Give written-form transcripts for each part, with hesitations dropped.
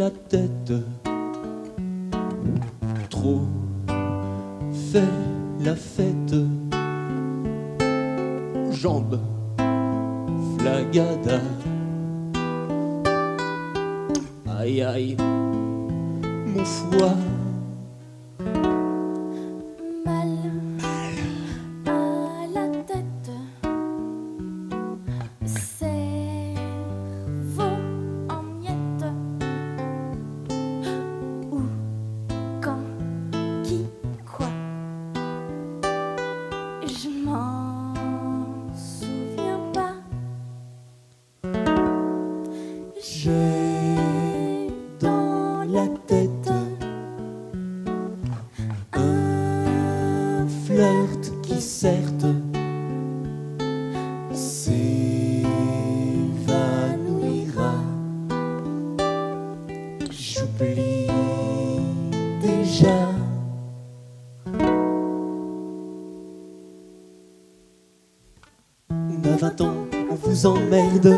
la tête, trop fait la fête, jambes flagada. Aïe aïe, mon foie. Mal à la tête, cerveau en miettes. Où, quand, qui, quoi, je m'en souviens pas. J'ai dans la tête un flirt qui certes s'évanouira. J'oublie déjà. On a 20 ans, on vous emmerde.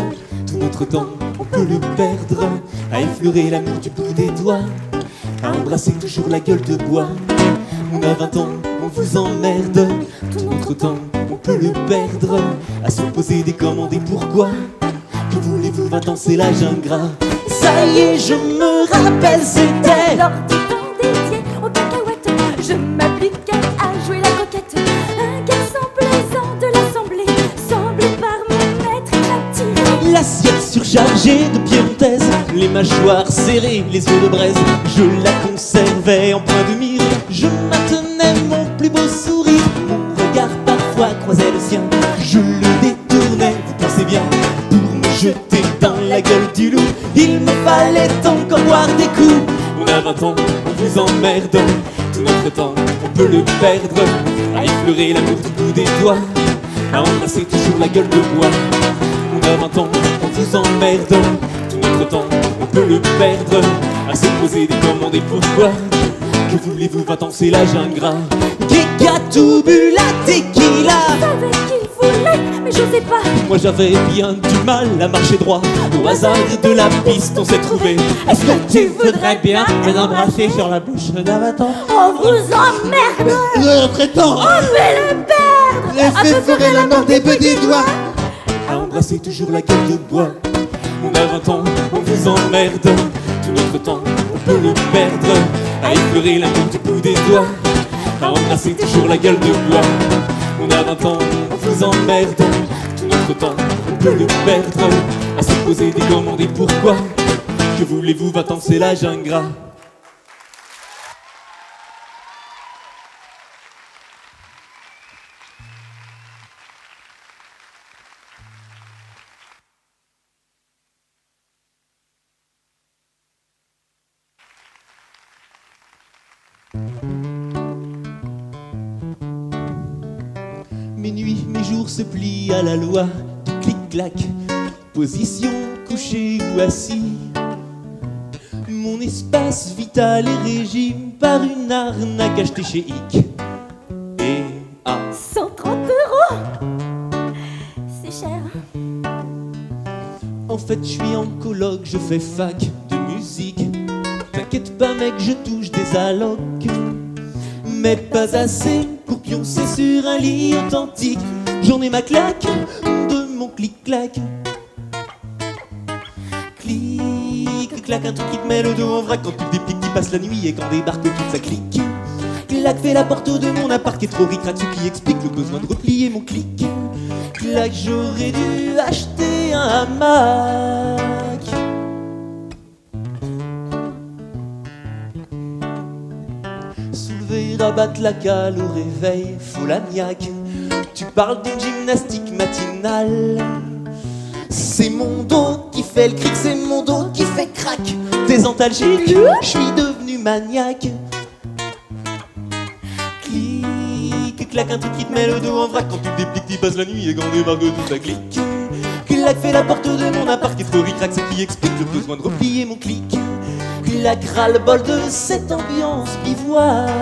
Tout notre temps, on peut le perdre. À effleurer l'amour du bout des doigts, à embrasser toujours la gueule de bois. On a 20 ans, on vous emmerde. Tout notre temps, on peut le perdre. À se poser des commandes et pourquoi. Que voulez-vous, 20 ans, c'est l'âge ingrat. Ça y est, je me rappelle, c'était lors du temps dédié aux cacahuètes. Je m'appliquais à jouer la coquette. Un garçon plaisant de l'assemblée, semblé par mon maître inattiré. l'assiette surchargée de piémontaise, les mâchoires serrées, les yeux de braise. Je la conservais en point de mire. Je maintenais mon plus beau sourire. Mon regard parfois croisait le sien. Je le détournais, vous pensez bien, pour me jeter dans la gueule du loup. Il me fallait encore boire des coups. On a 20 ans, on vous emmerde. Tout notre temps, on peut le perdre. À effleurer l'amour du bout des doigts, à embrasser toujours la gueule de bois. On a 20 ans, on vous emmerde. Tout notre temps, on peut le perdre. À se poser des commandes et pourquoi. Que voulez-vous, 20 ans, c'est l'âge ingrat. Kika tout bu la tequila. Je savais qu'il voulait, mais j'osais pas. Moi j'avais bien du mal à marcher droit. Au hasard de la piste on s'est trouvé. Est-ce que tu voudrais bien me embrasser sur la bouche d'un 20 ans? On vous emmerde, Le prétend on fait le perdre. laissez faire la main des petits doigts. À embrasser toujours la gueule de bois. On a 20 ans, on vous emmerde. Tout notre temps, on peut le perdre. À effleurer l'amour du bout des doigts. À embrasser toujours la gueule de bois. On a 20 ans, on vous emmerde. Tout notre temps, on peut le perdre. À se poser des commandes et pourquoi. Que voulez-vous, 20 ans, c'est l'âge ingrat. Mes nuits, mes jours se plient à la loi du clic-clac. Position, couché ou assis. Mon espace vital est régi par une arnaque achetée chez Hic. Et 130 €, c'est cher. en fait, je suis en coloc, je fais fac de musique. T'inquiète pas, mec, je touche des allocs. Mais pas assez pour pioncer sur un lit authentique. J'en ai ma claque de mon clic-clac. Clic-clac, un truc qui te met le dos en vrac quand tu te dépliques, qui passe la nuit et quand débarque toute sa clique. Clac, fait la porte de mon appart qui est trop ric-rac, ce qui explique le besoin de replier mon clic. Clac, j'aurais dû acheter un hamac. Soulever, rabattre la cale au réveil, faut la niaque. Tu parles d'une gymnastique matinale. C'est mon dos qui fait le cric, c'est mon dos qui fait crack. T'es antalgique, je suis devenu maniaque. Clic, clac, un truc qui te met le dos en vrac quand tu te dépliques, t'y passes la nuit et quand débarque tout ça clique. Clac, fait la porte de mon appart qui est trop ric-rac, ce qui explique le besoin de replier mon clic. Clac, ras-le-bol de cette ambiance bivouac.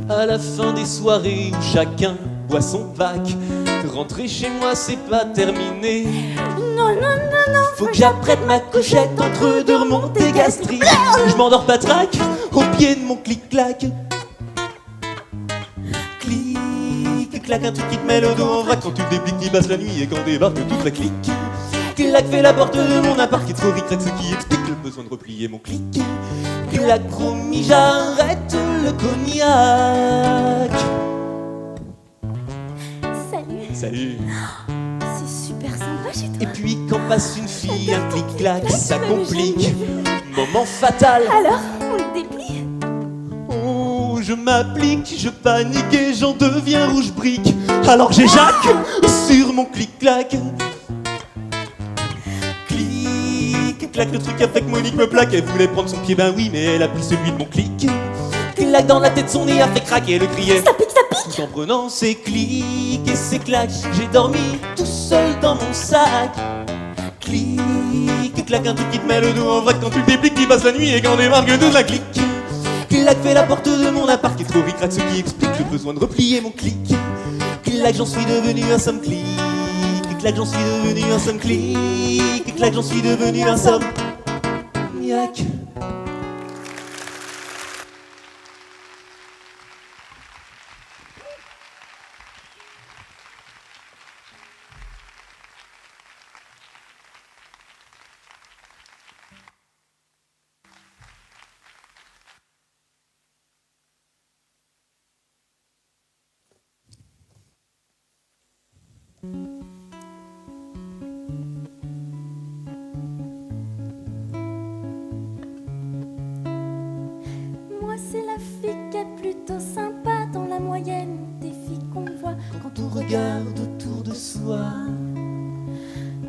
À la fin des soirées où chacun boit son pack. Rentrer chez moi, c'est pas terminé. Non, non, non, non. Faut que j'apprête ma couchette entre deux remontées gastriques. Je m'endors pas trac au pied de mon clic-clac. Clic-clac, un truc qui te met le dos en vrac quand tu le dépliques, qui passe la nuit et quand débarque toute la clique. Clac, fait la porte de mon appart qui est trop ric-rac, ce qui explique le besoin de replier mon clic. Clac, promis, j'arrête le cognac. Salut. Salut. C'est super sympa chez toi. Et puis quand passe une fille, un clic-clac, ça complique. Moment fatal. Alors, on le déplie. Oh, je m'applique, je panique et j'en deviens rouge brique. Alors j'éjac sur mon clic-clac. Clic-clac, le truc a fait que Monique me plaque. Elle voulait prendre son pied, ben oui, mais elle a pris celui de mon clic. Clac dans la tête, son nez a fait craquer, elle criait. Ça pique, ça pique. Tout en prenant ses clics et ses claques. J'ai dormi tout seul dans mon sac. Clic-clac, un truc qui te met le dos en vrac quand tu le dépliques, qui passe la nuit et quand démarque de la clique. Clac, fait la porte de mon appart qui est trop ric-rac, ce qui explique le besoin de replier mon clic. Clac, j'en suis devenu un somme clic. Clac, j'en suis devenu un somme clic. Clac, j'en suis devenu un somme cognac. Moi, c'est la fille qui est plutôt sympa dans la moyenne des filles qu'on voit quand on Regarde autour de soi.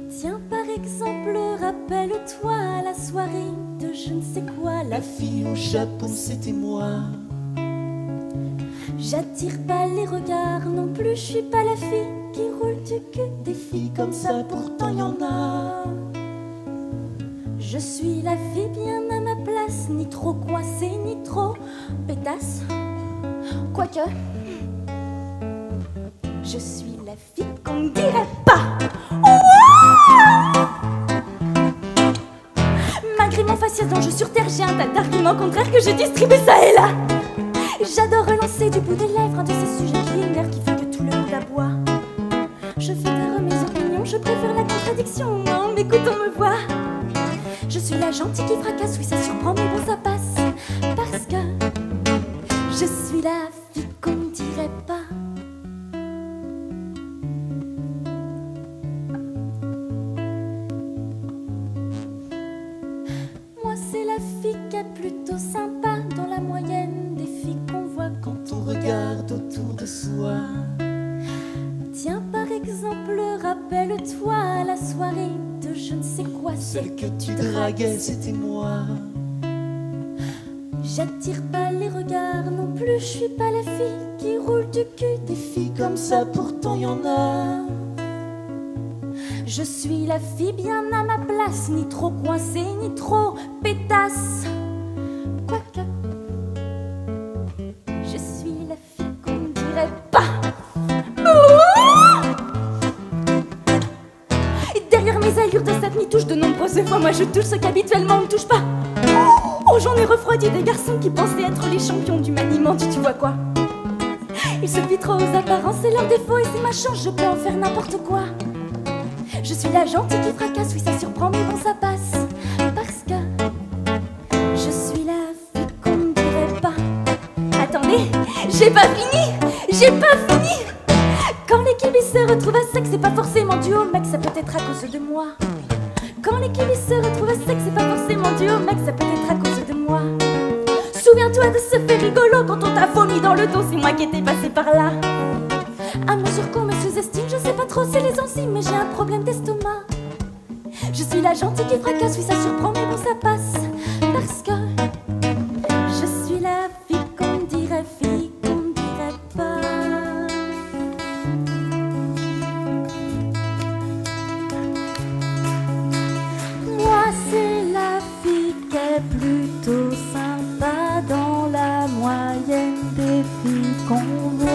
Tiens, par exemple, rappelle-toi à la soirée de je ne sais quoi, La fille au chapeau, c'était moi. J'attire pas les regards non plus, je suis pas la fille qui roule du cul. Des filles comme ça, pourtant y en a. Je suis la fille bien à ma place, ni trop coincée, ni trop pétasse. Quoique, je suis la fille qu'on ne dirait pas. Malgré mon faciès d'ange sur terre, j'ai un tas d'arguments contraires que je distribue ça et là. J'adore relancer du bout des lèvres un de ces sujets qui énervent, qui fait que tout le monde aboie. Je fais taire mes opinions, je préfère la contradiction. Non, mais écoute, on me voit. Je suis la gentille qui fracasse, oui ça surprend, mais bon ça passe. Parce que je suis la fille qu'on ne dirait pas. Moi c'est la fille qui est plutôt sympa dans la moyenne des filles qu'on voit quand On regarde autour de soi. Tiens par exemple, rappelle-toi à la soirée de je ne sais quoi, Celle que tu draguais, c'était moi. J'attire pas les regards non plus, je suis pas la fille qui roule du cul. Des filles comme ça, pourtant y en a. Je suis la fille bien à ma place, ni trop coincée, ni trop pétasse. Quoique, je suis la fille qu'on ne dirait pas. Et derrière mes allures de cette touche de nombreuses fois, moi je touche ce qu'habituellement on ne touche pas. Oh, j'en ai refroidi des garçons qui pensaient être les champions du maniement du tu vois quoi. Ils se fient trop aux apparences, c'est leur défaut et c'est ma chance, je peux en faire n'importe quoi. Je suis la gentille qui fracasse, oui ça surprend mais bon ça passe. Parce que je suis la fille qu'on ne dirait pas. Attendez, j'ai pas fini. Quand les kibis se retrouvent à sec, c'est pas forcément dû au mec, ça peut être à cause de moi. Quand les kibis se retrouvent à sec, c'est pas forcément dû au mec, ça peut être à cause de moi. Souviens-toi de ce fait rigolo quand on t'a vomi dans le dos, c'est moi qui étais passé par là. À mesure qu'on me sous-estime, je sais pas trop c'est les enzymes, mais j'ai un problème d'estomac. Je suis la gentille qui fracasse, oui ça surprend mais bon ça passe. Parce que je suis la fille qu'on dirait pas. Moi c'est la fille qui est plutôt sympa dans la moyenne des filles qu'on voit.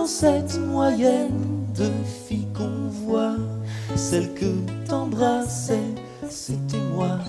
dans cette moyenne de filles qu'on voit. Celle que t'embrassais, c'était moi.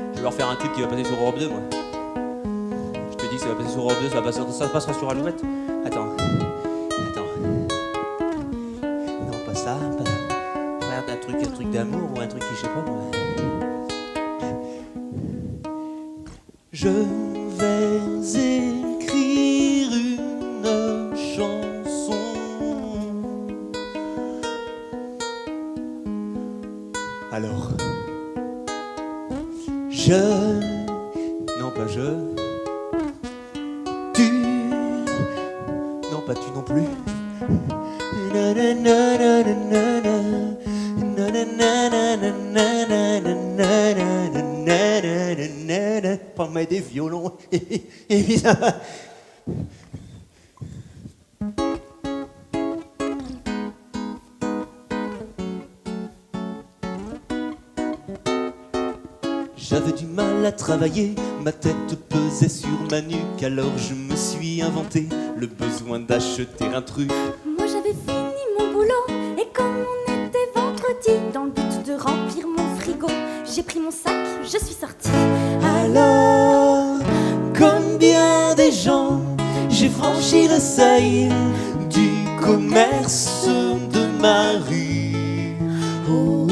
Je vais leur faire un clip qui va passer sur Europe 2, moi. Je te dis que ça va passer sur Europe 2, ça passera sur Alouette. Attends. Non, pas ça. Regarde un truc d'amour ou un truc qui, je sais pas, moi. Je vais écrire une chanson. Alors, non pas je, tu, non pas tu non plus. Prends-moi des violons et ça va. J'avais du mal à travailler, ma tête pesait sur ma nuque, alors je me suis inventé le besoin d'acheter un truc. Moi j'avais fini mon boulot, et comme on était vendredi, dans le but de remplir mon frigo, j'ai pris mon sac, je suis sortie. Alors, comme bien des gens, j'ai franchi le seuil du commerce de ma rue. Oh,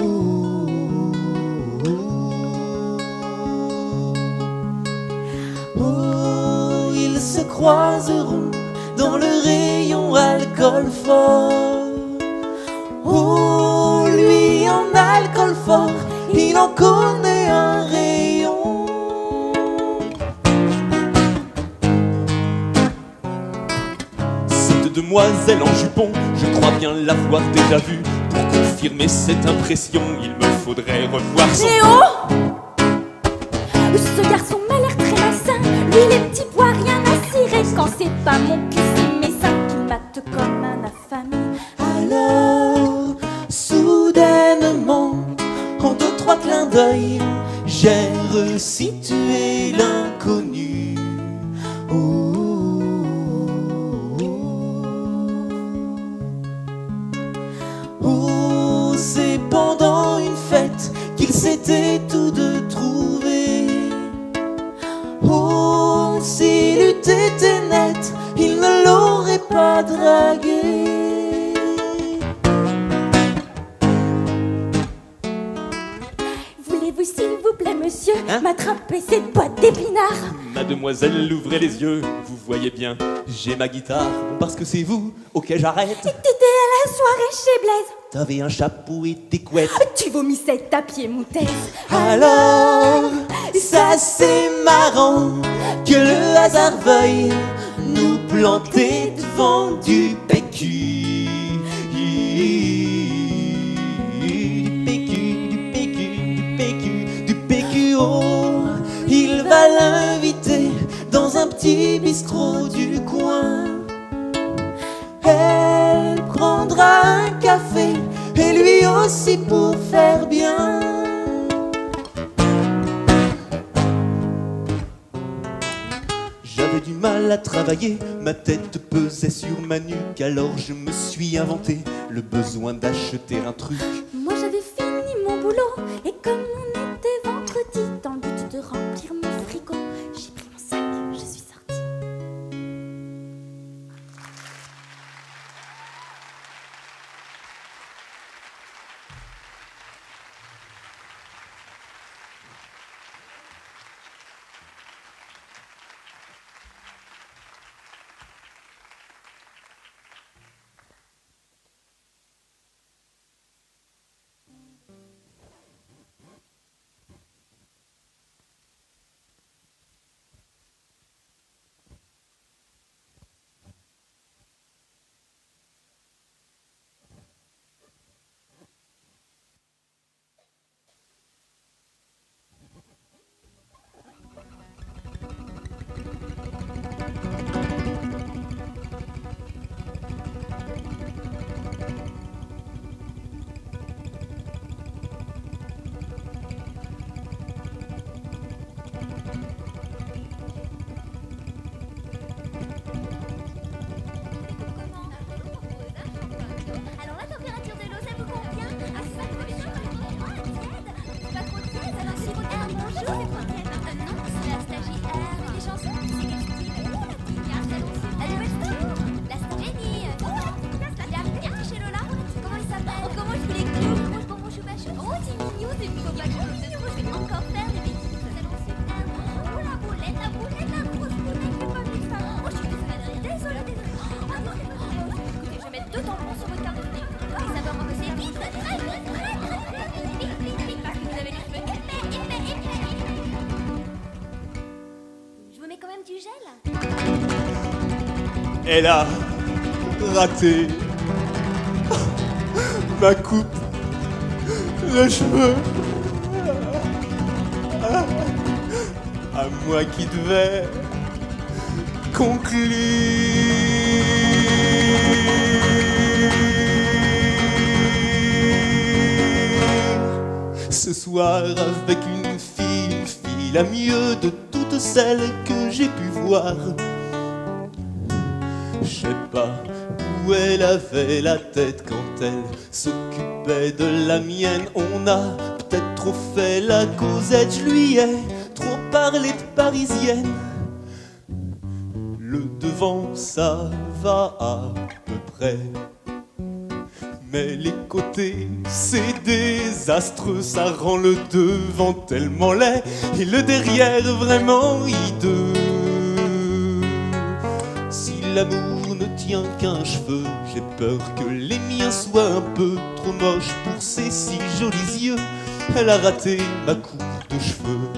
oh, ils se croiseront dans le rayon alcool fort. Oh, lui en alcool fort, il en connaît un rayon. Cette demoiselle en jupon, je crois bien l'avoir déjà vue. Pour confirmer cette impression, il me faudrait revoir son... Léo! Ce garçon m'a l'air très malsain. Lui, les petits pois, rien à cirer. Quand c'est pas mon cul, c'est mes seins qui mate comme un affamé. Alors, soudainement, en 2-3 clins d'œil, j'ai resitué l'inconnu. Oh, oh, c'est pendant une fête qu'ils s'étaient tous deux trouvés. Oh, s'il eût été net, il ne l'aurait pas dragué. Voulez-vous, s'il vous plaît, monsieur, m'attraper cette boîte d'épinards? Mademoiselle, ouvrez les yeux, vous voyez bien, j'ai ma guitare. Parce que c'est vous, ok j'arrête. T'étais à la soirée chez Blaise. T'avais un chapeau et des couettes. Tu vomissais ta piémontaise. Alors, ça c'est marrant que le hasard veuille nous planter devant du PQ. Du PQ, oh, il va l'inviter dans un petit bistrot du coin. Elle prendra un café et lui aussi pour faire bien. J'avais du mal à travailler, ma tête pesait sur ma nuque, alors je me suis inventé le besoin d'acheter un truc. Moi j'avais fini mon boulot, et comme on était vendredi, dans le but de remplir mon frigo, j'ai pris mon sac, je suis sortie. gel. Elle a raté ma coupe de cheveux. À moi qui devais conclure. Ce soir avec une fille, la mieux de toutes celles que j'ai pu voir. Je sais pas où elle avait la tête quand elle s'occupait de la mienne. On a peut-être trop fait la causette, je lui ai trop parlé de parisienne. Le devant ça va à peu près, mais les côtés c'est désastreux. Ça rend le devant tellement laid et le derrière vraiment hideux. Si l'amour ne tient qu'un cheveu, j'ai peur que les miens soient un peu trop moches pour ses si jolis yeux. Elle a raté ma coupe de cheveux.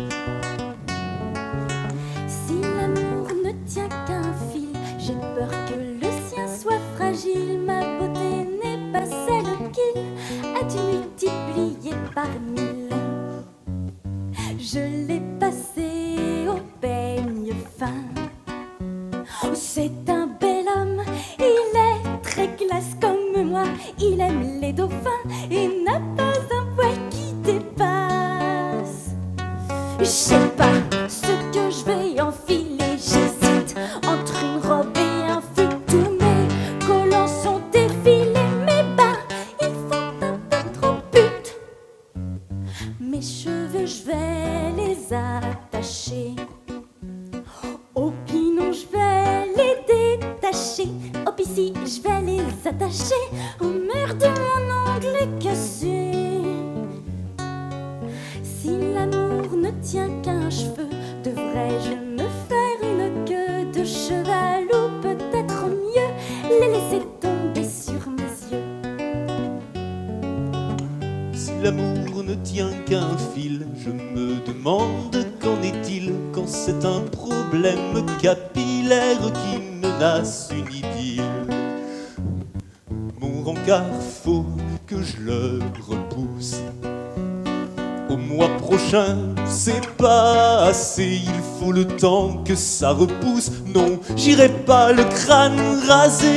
Si l'amour ne tient qu'un fil, j'ai peur que le sien soit fragile. Ma beauté n'est pas celle qu'il a dû multiplier par 1000. Je l'ai passé au peigne fin. C'est un bel homme, il est très classe comme moi. Il aime les dauphins et n'a pas un poil qui dépasse. Je sais pas ce que je vais enfiler, j'hésite entre une robe et un fut. Tous mes collants sont défilés, mes bas, ils font un peu trop pute. Mes cheveux, je vais les attacher. Au pinon, je vais les détacher. Au pissi, je vais les attacher. Oh merde, mon ongle est cassé. Si l'amour ne tient qu'un cheveu, devrais-je me faire une queue de cheval ou peut-être mieux les laisser tomber sur mes yeux? Si l'amour ne tient qu'un fil, je me demande qu'en est-il quand c'est un problème capillaire qui menace une idylle. Mon rencard, faut que je le repousse. Au mois prochain, c'est pas assez, il faut le temps que ça repousse. Non, j'irai pas le crâne rasé.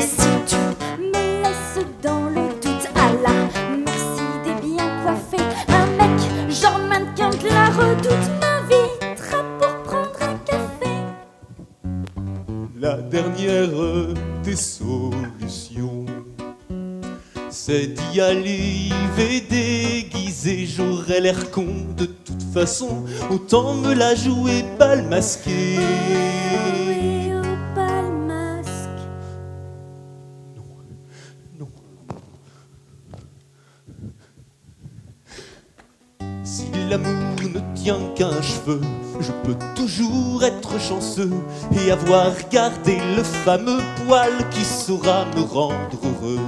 Si tu me laisses dans le doute, à la merci des bien coiffés, un mec genre mannequin de la redoute m'invitera pour prendre un café. La dernière des solutions, c'est d'y aller déguisé. J'aurais l'air con de toute façon, autant me la jouer bal masqué. Oui, au bal masque. Non. Si l'amour ne tient qu'un cheveu, je peux toujours être chanceux et avoir gardé le fameux poil qui saura me rendre heureux.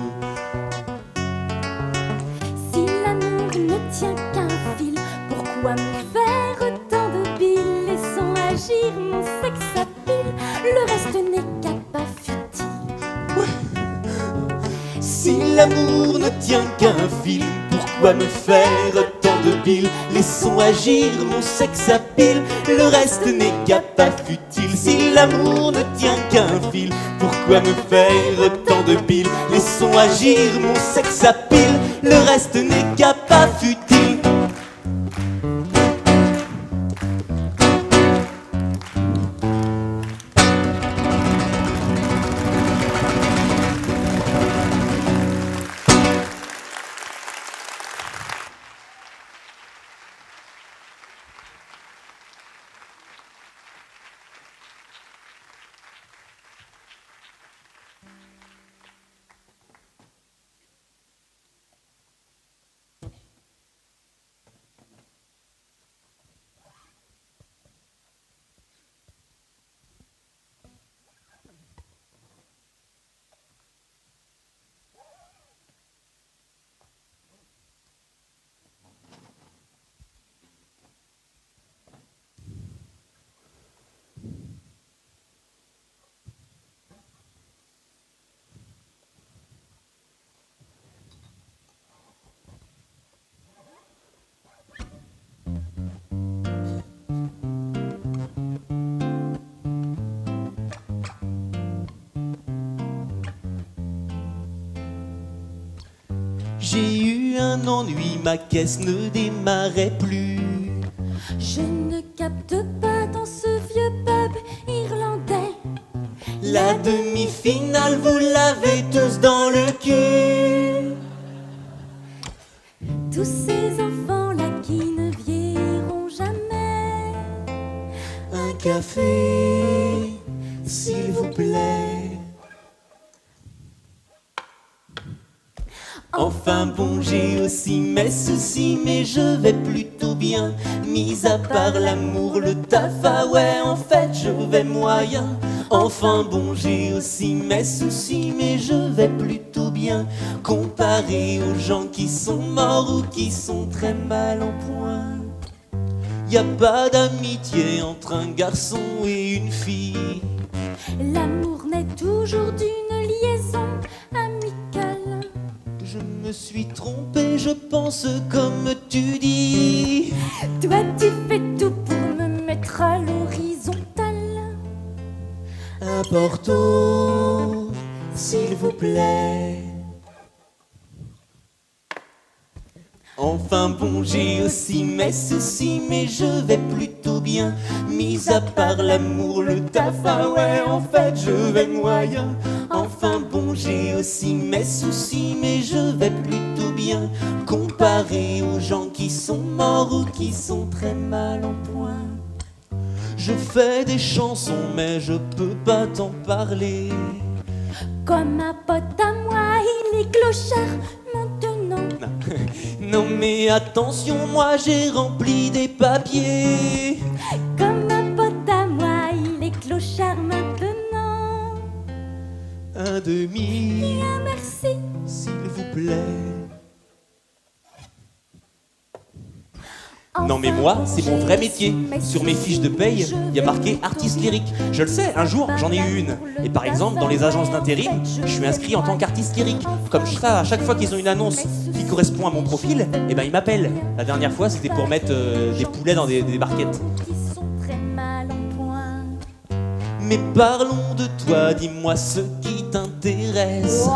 Si l'amour ne tient qu'un fil, pourquoi me faire tant de billes? Laissons agir mon sexe à pile, le reste n'est qu'à pas futile. Si l'amour ne tient qu'un fil, pourquoi me faire tant de billes? Laissons agir mon sexe à pile, le reste n'est qu'à pas futile. Si l'amour ne tient qu'un fil, pourquoi me faire tant de billes? Laissons agir mon sexe à pile, le reste n'est qu'à pas futile. J'ai eu un ennui, ma caisse ne démarrait plus. Je ne capte pas dans ce vieux pub irlandais. La demi-finale, vous l'avez tous dans le cul. Tous ces enfants-là qui ne vieilliront jamais. Un café, s'il vous plaît. Enfin bon, j'ai aussi mes soucis, mais je vais plutôt bien. Mis à part l'amour, le taf, ah ouais, en fait, je vais moyen. Enfin bon, j'ai aussi mes soucis, mais je vais plutôt bien. Comparé aux gens qui sont morts ou qui sont très mal en point. Y a pas d'amitié entre un garçon et une fille. L'amour naît toujours d'une liaison amicale. Je me suis trompé, je pense comme tu dis. Toi tu fais tout pour me mettre à l'horizontale. Un Porto, s'il vous plaît. Enfin bon, j'ai aussi mes soucis, mais je vais plutôt bien. Mis à part l'amour, le taf, ah ouais, en fait, je vais moyen. Enfin bon, j'ai aussi mes soucis, mais je vais plutôt bien. Comparé aux gens qui sont morts ou qui sont très mal en point. Je fais des chansons, mais je peux pas t'en parler. Comme un pote à moi, il est clochard maintenant. Non mais attention, moi j'ai rempli des papiers. Comme un pote à moi, il est clochard maintenant. Un demi, Bien merci. s'il vous plaît. Non mais moi, c'est mon vrai métier. Sur mes fiches de paye, il y a marqué artiste lyrique. Je le sais, un jour j'en ai eu une. Et par exemple, dans les agences d'intérim, je suis inscrit en tant qu'artiste lyrique. Comme ça, à chaque fois qu'ils ont une annonce qui correspond à mon profil, eh ben ils m'appellent. La dernière fois, c'était pour mettre des poulets dans des barquettes. Qui sont très mal en point. Mais parlons de toi, dis-moi ce qui t'intéresse.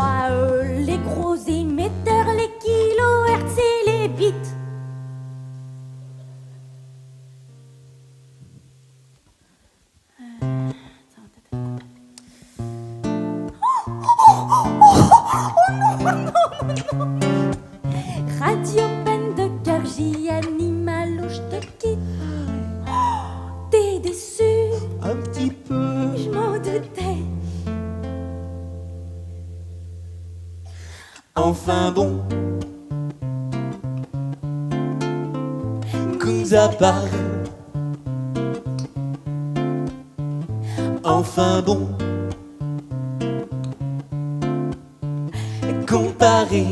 Les gros émetteurs, les kilohertz et les bits. Radio peine de cœur, j'y animal où je te quitte. T'es déçu, Un petit peu. je m'en doutais. Enfin bon, Kunzapar. Enfin bon, comparé.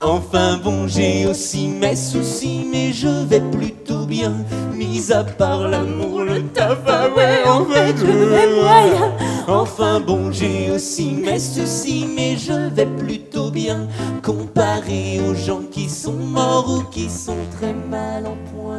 Enfin bon, j'ai aussi mes soucis, mais je vais plutôt bien. Mis à part l'amour, le taf, ah ouais, en fait, je vais moyen. Enfin bon, j'ai aussi mes soucis, mais je vais plutôt bien. Comparé aux gens qui sont morts ou qui sont très mal en point.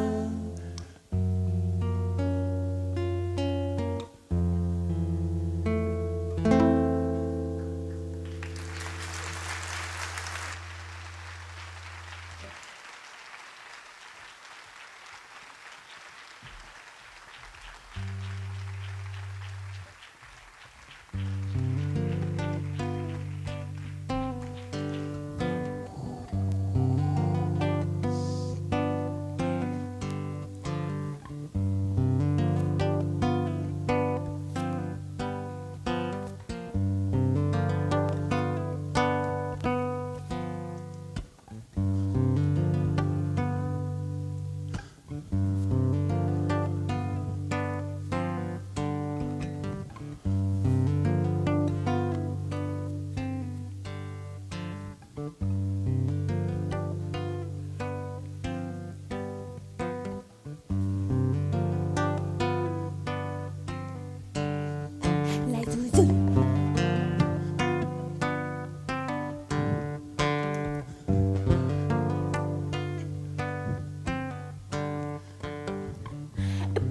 La doudoune.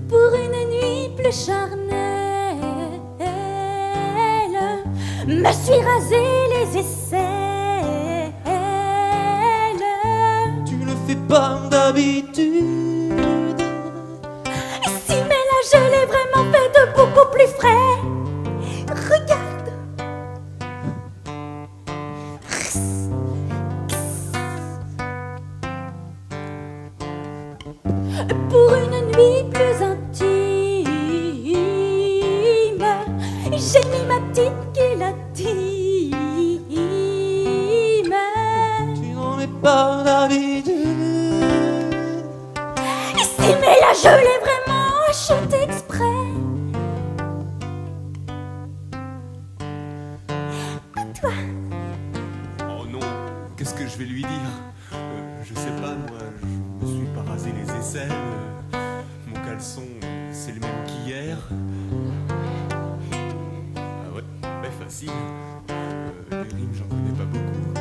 Pour une nuit plus charnelle, me suis rasé les aisselles. Tu le fais pas d'habitude. Si, mais là je l'ai vraiment fait de beaucoup plus frais. Regarde. Pour une nuit plus intime, j'ai mis ma petite guillotine. Tu n'en es pas d'habitude. Si, mais là je l'ai vraiment acheté exprès. À toi. Oh non, qu'est-ce que je vais lui dire? Je sais pas, moi, je me suis pas rasé les aisselles. Mon caleçon, c'est le même qu'hier. Ah ouais, facile. Les rimes, j'en connais pas beaucoup.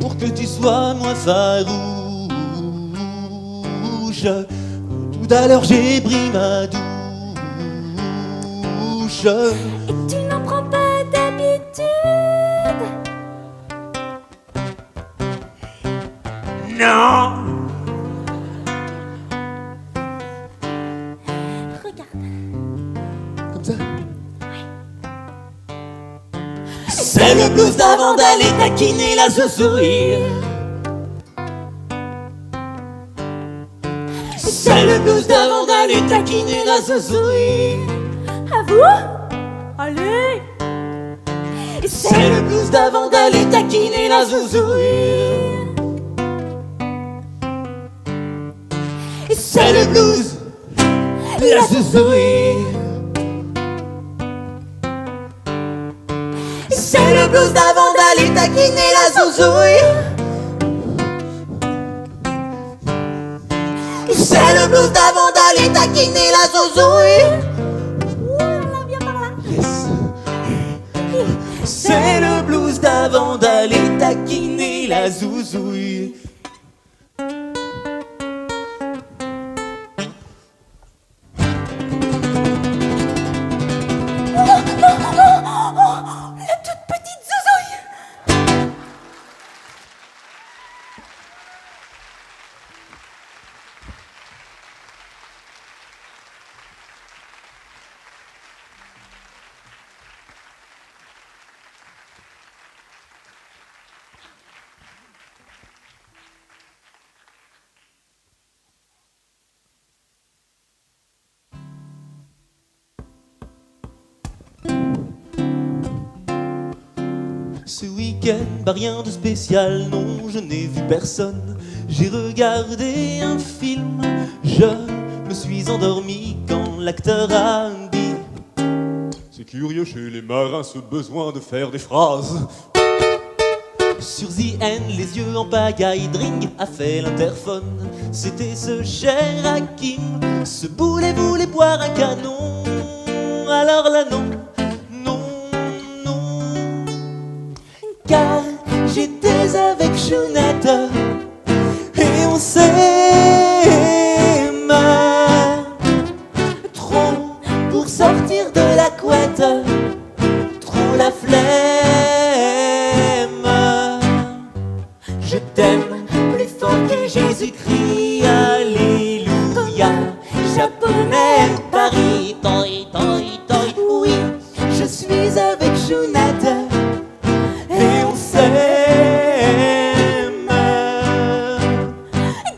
Pour que tu sois moins farouche, tout à l'heure j'ai pris ma douche. Et tu n'en prends pas d'habitude. Non. Regarde. Comme ça. C'est le blues d'avant d'aller taquiner la zouzouille. C'est le blues d'avant d'aller taquiner la zouzouille. À vous. Allez. C'est le blues d'avant d'aller taquiner la zouzouille. C'est le blues, la zouzouille. C'est le blues d'avant d'aller taquiner la zouzouille. C'est le blues d'avant d'aller taquiner la zouzouille. Oula, viens par là. Yes. C'est le blues d'avant d'aller taquiner la zouzouille. La toute petite zouzouille. Ce week-end, bah rien de spécial, non, je n'ai vu personne. J'ai regardé un film, je me suis endormi quand l'acteur a dit: c'est curieux chez les marins ce besoin de faire des phrases. Sur The End, les yeux en pagaille, Dring a fait l'interphone. C'était ce cher Hakim, ce boulet voulait boire un canon. Alors là non, non, non, car j'étais avec Chounette et on s'aime trop pour sortir de la couette, trop la flemme. Je t'aime plus fort que Jésus-Christ, alléluia. Japonais, Paris, toi, oui, je suis avec Chounette et on s'aime.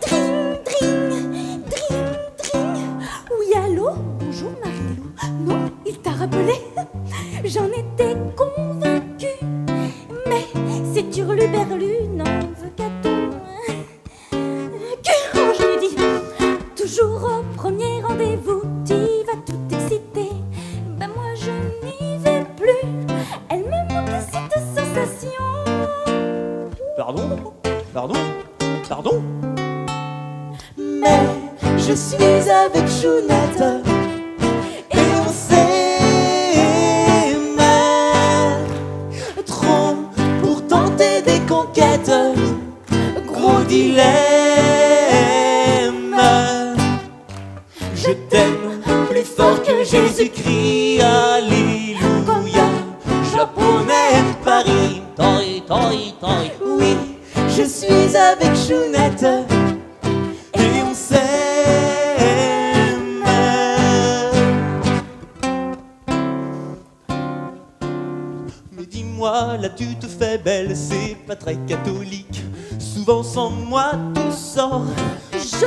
Dring, dring, dring, dring. Oui, allô? Bonjour, Marie-Lou. Non, il t'a rappelé? J'en étais convaincue. Mais c'est hurluberlu, n'en veut qu'à ton. Que je lui dis? Toujours au premier rendez-vous, t'y vas tout excité. Ben moi je n'y vais plus. Elle me manque cette sensation. Pardon? Pardon? Pardon? Mais je suis avec Chounette et on s'aime trop pour tenter des conquêtes. Gros dilemme. Je t'aime plus fort que Jésus-Christ. on s'aime. Mais dis-moi, là tu te fais belle, c'est pas très catholique. Souvent sans moi tout sort. Je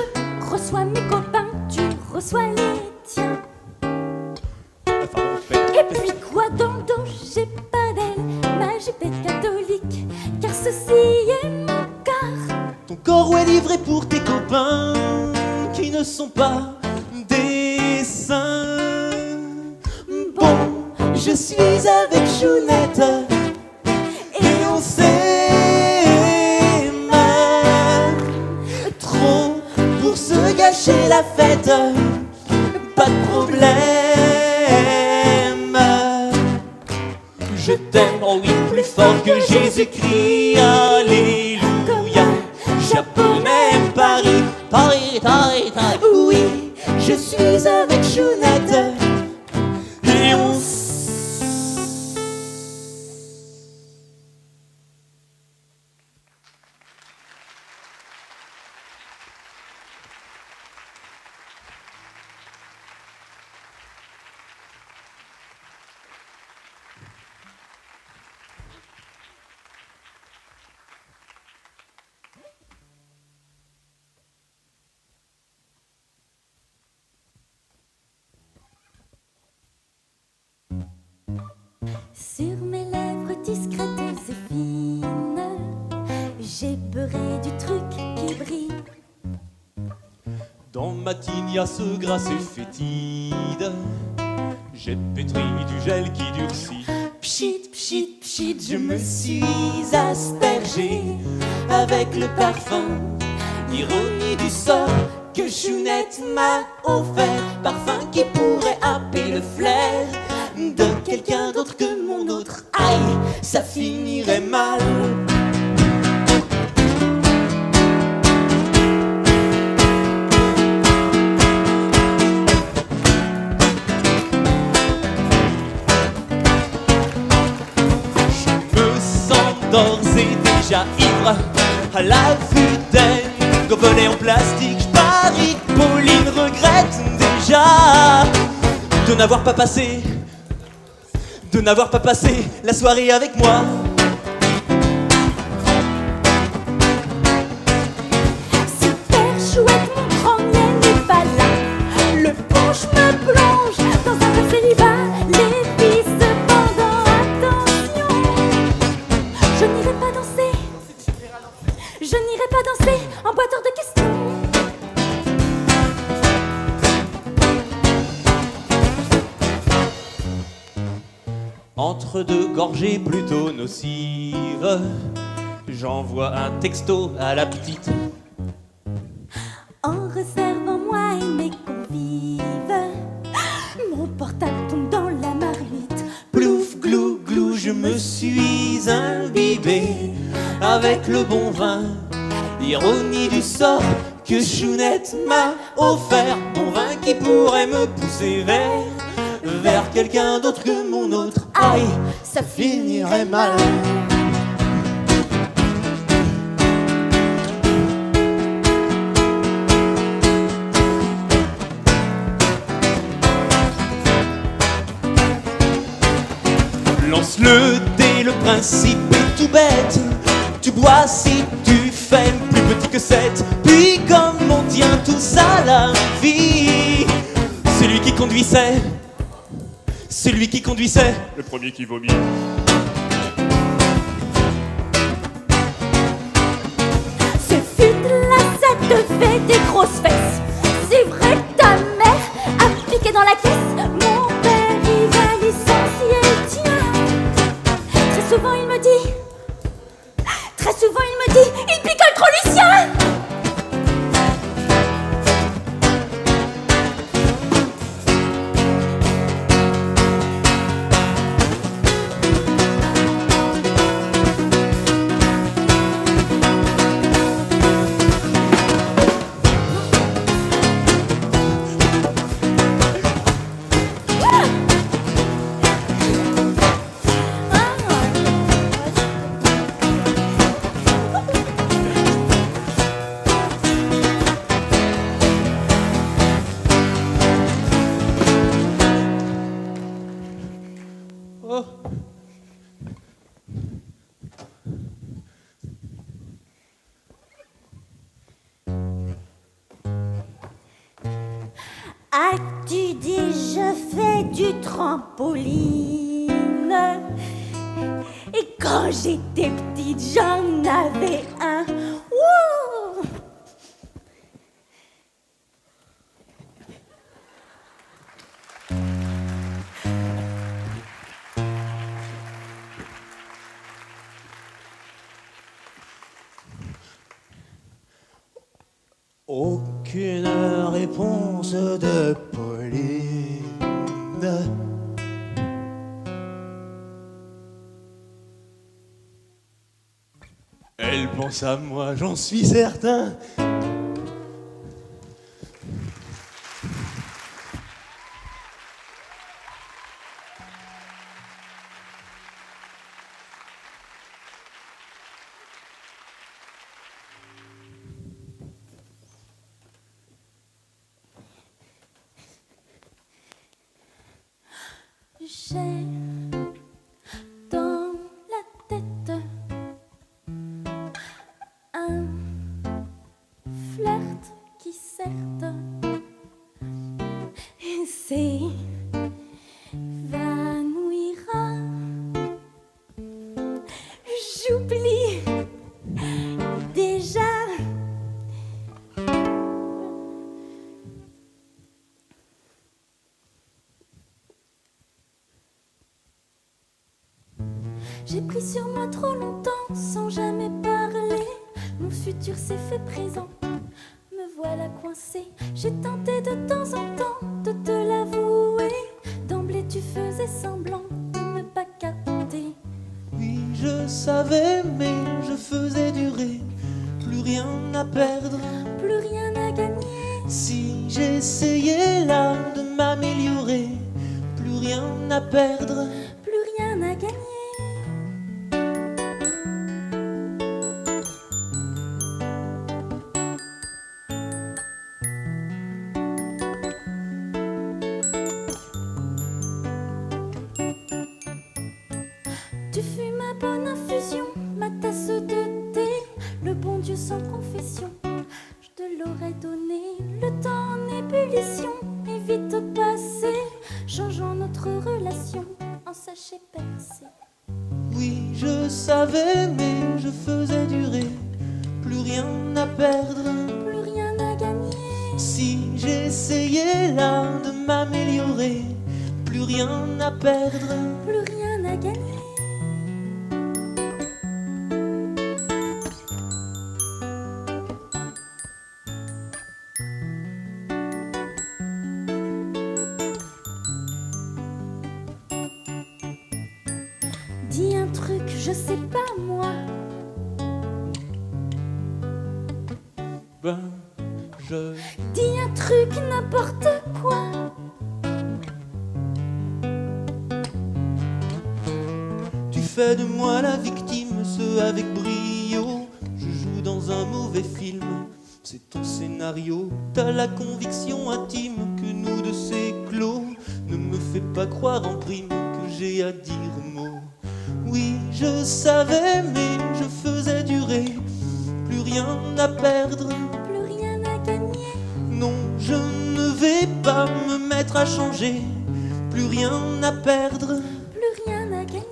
reçois mes copains, tu reçois les tiens. Et puis quoi dans le dos, j'ai pas d'aile, ma jupe est catholique, car ceci est mon corps. Ton corps est livré pour tes copains qui ne sont pas des saints. Bon, je suis avec Chounette et on s'aime trop pour se gâcher la fête. Pas de problème. Je t'aime, oh oui, plus fort que Jésus-Christ. Alléluia. Japonais, Paris, Paris, Paris, Paris. Oui, je suis avec Chounette et on Sur mes lèvres discrètes et fines, j'ai beurré du truc qui brille. Dans ma tignasse ce grasse et fétide, j'ai pétri du gel qui durcit. Pchit, pchit, pchit, je me suis aspergé avec le parfum. Ironie du sort que Chounette m'a offert. Parfum qui pourrait happer le flair de quelqu'un d'autre que mon autre. Aïe, ça finirait mal. Je me sens d'ores et déjà ivre à la vue d'un gobelet en plastique. Je parie que Pauline regrette déjà de n'avoir pas passé la soirée avec moi. Super chouette, mon grand miel n'est pas là. Le punch me plonge dans un vrai célibat. Les filles cependant, attention, je n'irai pas danser. Je n'irai pas danser en boîte hors de question. Entre deux gorgées plutôt nocives, j'envoie un texto à la petite. En réservant moi et mes convives, mon portable tombe dans la marmite. Plouf, glou, glou, je me suis imbibé avec le bon vin. Ironie du sort que Chounette m'a offert. Bon vin qui pourrait me pousser vers quelqu'un d'autre que mon autre. Aïe, ça finirait mal. Lance-le dès le principe est tout bête. Tu bois si tu fais plus petit que 7. Puis comme on tient tout ça la vie, celui qui conduisait, Le premier qui vomit. Ce fut de la devait des grosses fesses. C'est vrai que ta mère a piqué dans la caisse. Mon père il va licencier, tiens. Très souvent il me dit, il picole trop Lucien. As-tu déjà fait du trampoline? Et quand j'étais petite, j'en avais un. Wouh! Aucune réponse de Pauline. Elle pense à moi, j'en suis certain. J'ai dans la tête un flirt qui certes s'évanouira. J'oublie déjà. J'ai pris sur moi trop longtemps sans jamais parler. Mon futur s'est fait présent, me voilà coincée. J'ai tenté de temps en temps de te l'avouer. D'emblée tu faisais semblant de ne pas capter. Oui, je savais, mais je faisais durer. Plus rien à perdre. Plus rien à gagner. Si j'essayais là de m'améliorer, plus rien à perdre. Plus rien à gagner. Tu fus ma bonne infusion, ma tasse de thé, le bon Dieu sans confession, je te l'aurais donné. Le temps en ébullition est vite passé, changeant notre relation en sachet percé. Oui, je savais, mais je faisais durer. Plus rien à perdre. Plus rien à gagner. Si j'essayais là de m'améliorer, plus rien à perdre. Plus rien à gagner. Dis un truc, je sais pas moi. Ben, je... Dis un truc, n'importe quoi. Tu fais de moi la victime, ce avec brio. Je joue dans un mauvais film, c'est ton scénario. T'as la conviction intime que nous deux c'est clos. Ne me fais pas croire en prime que j'ai à dire mot. Oui, je savais, mais je faisais durer. Plus rien à perdre. Plus rien à gagner. Non, je ne vais pas me mettre à changer. Plus rien à perdre. Plus rien à gagner.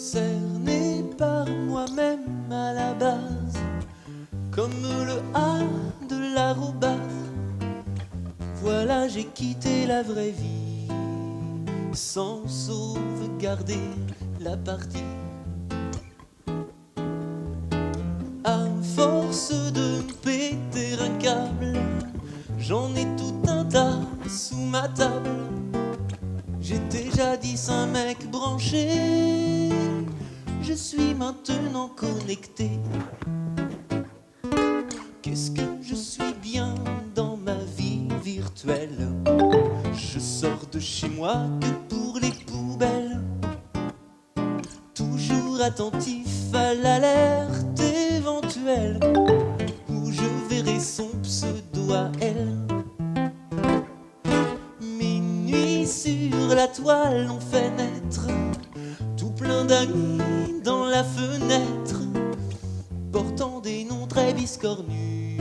cerné par moi-même à la base, comme le A de l'arrobase. Voilà, j'ai quitté la vraie vie sans sauvegarder la partie. À force de péter un câble, j'en ai tout un tas sous ma table. J'étais jadis un mec branché, je suis maintenant connecté. Qu'est-ce que je suis bien dans ma vie virtuelle. Je sors de chez moi que pour les poubelles, toujours attentif à l'alerte éventuelle, où je verrai son pseudo à elle. Minuit sur la toile, on fait naître tout plein d'amis dans la fenêtre, portant des noms très biscornus.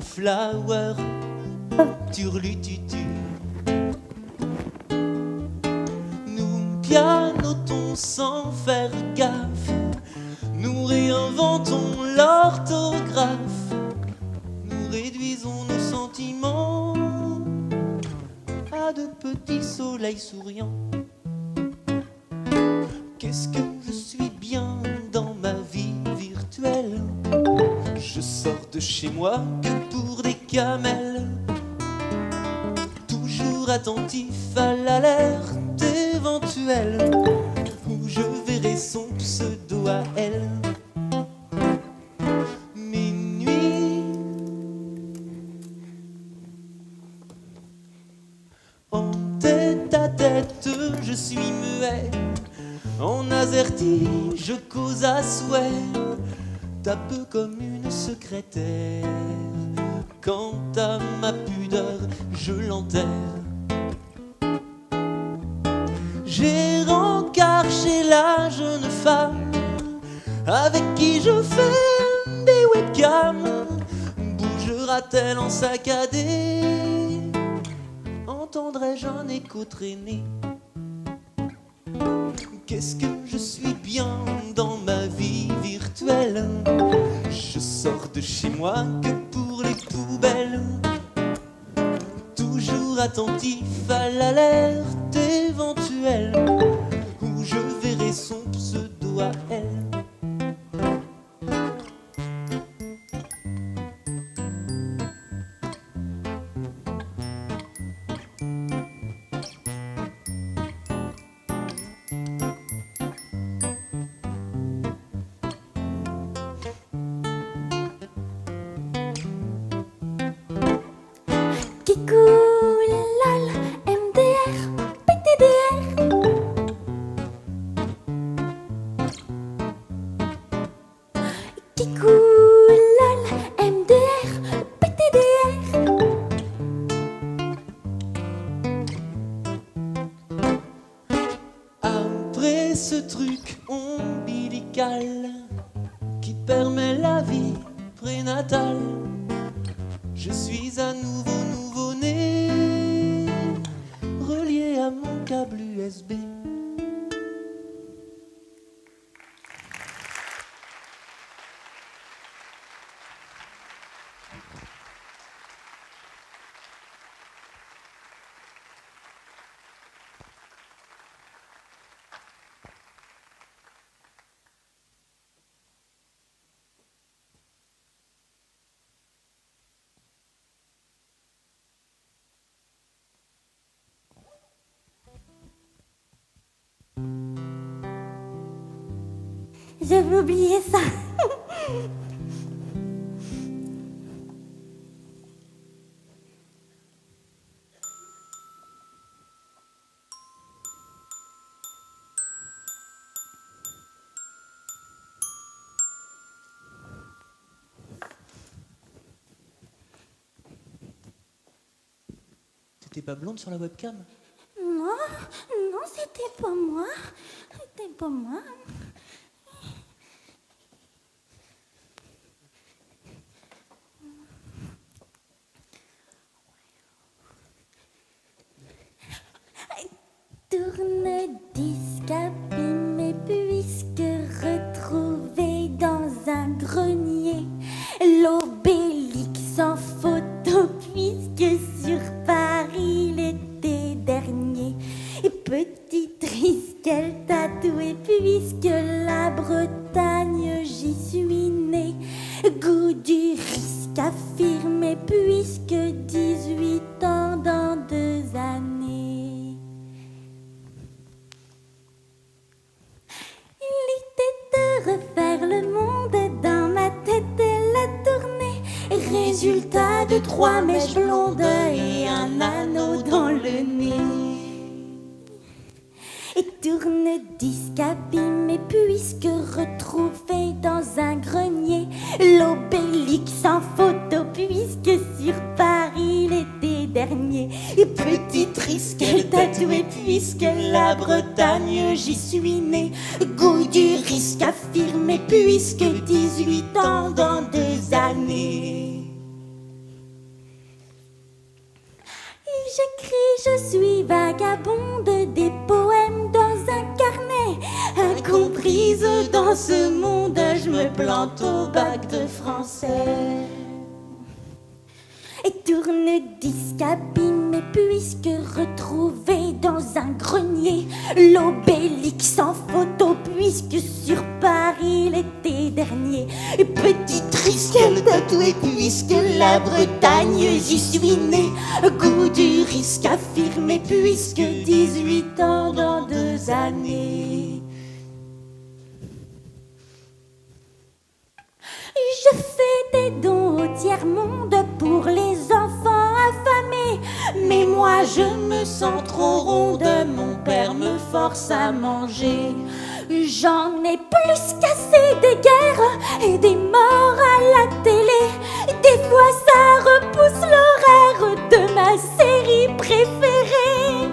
Flower, turlututu. Nous pianotons sans faire gaffe, nous réinventons l'orthographe, nous réduisons nos sentiments à de petits soleils souriants. Qu'est-ce que je suis bien dans ma vie virtuelle. Je sors de chez moi que pour des camels, toujours attentif à l'alerte éventuelle, où je verrai son pseudo à elle. Minuit, en tête à tête, je suis muet. En azerty, je cause à souhait, un peu comme une secrétaire. Quant à ma pudeur, je l'enterre. J'ai rencarché la jeune femme avec qui je fais des webcams. Bougera-t-elle en saccadé? Entendrai-je un écho traîner? Qu'est-ce que je suis bien dans ma vie virtuelle. Je sors de chez moi que pour les poubelles, toujours attentif à l'alerte éventuelle, où je verrai son pseudo à elle. Kikoulal, MDR, PTDR. Kikoulal, MDR, PTDR. Après ce truc ombilical qui permet la vie prénatale, je suis à nouveau nouveau-né, relié à mon câble USB. J'avais oublié ça. T'étais pas blonde sur la webcam? Non, non, c'était pas moi. C'était pas moi. Tourne-disque, abîme et puis 18 ans dans 2 années. L'idée de refaire le monde dans ma tête, elle a tourné. Résultat de 3 mèches blondes et un anneau dans le nez. Et tourne-disque abîmé puisque retrouvé dans un grenier. L'Obélix en photo puisque sur Paris l'été dernier. Et petite risque tatouée puisque la Bretagne j'y suis née. Goût du risque affirmé puisque 18 ans dans 2 années. J'écris, je suis vagabonde, des poèmes dans un carnet. Incomprise dans ce monde, je me plante au bac de français. Et tourne-disque abîmé puisque retrouvé dans un grenier. L'Obélix en photo puisque sur Paris l'été dernier. Et petite risque tatouée puisque la Bretagne j'y suis née. Goût du risque affirmé puisque 18 ans dans 2 années. Je fais des dons au tiers-monde pour les enfants affamés. Mais moi je me sens trop ronde, mon père me force à manger. J'en ai plus qu'assez des guerres et des morts à la télé. Des fois ça repousse l'horaire de ma série préférée.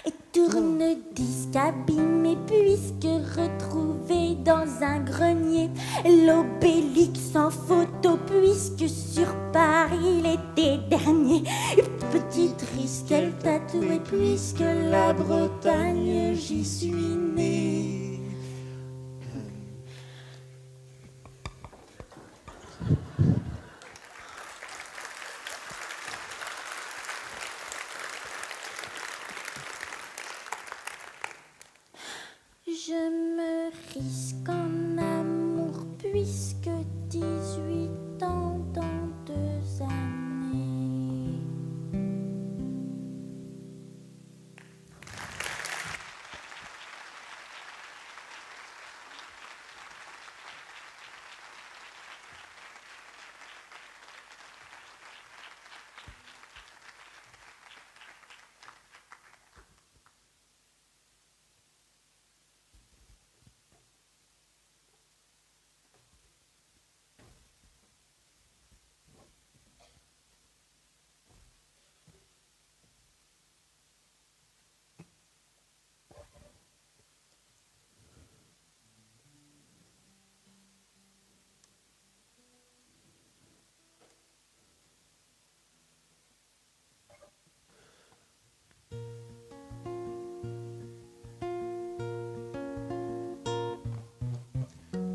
Et tourne-disque abîmé puisque retrouvé dans un grenier. L'Obélix en photo puisque sur Paris l'été dernier. Petite risque elle tatouée puisque la Bretagne j'y suis née. Je me risque en amour puisque 18 ans dans 2 années.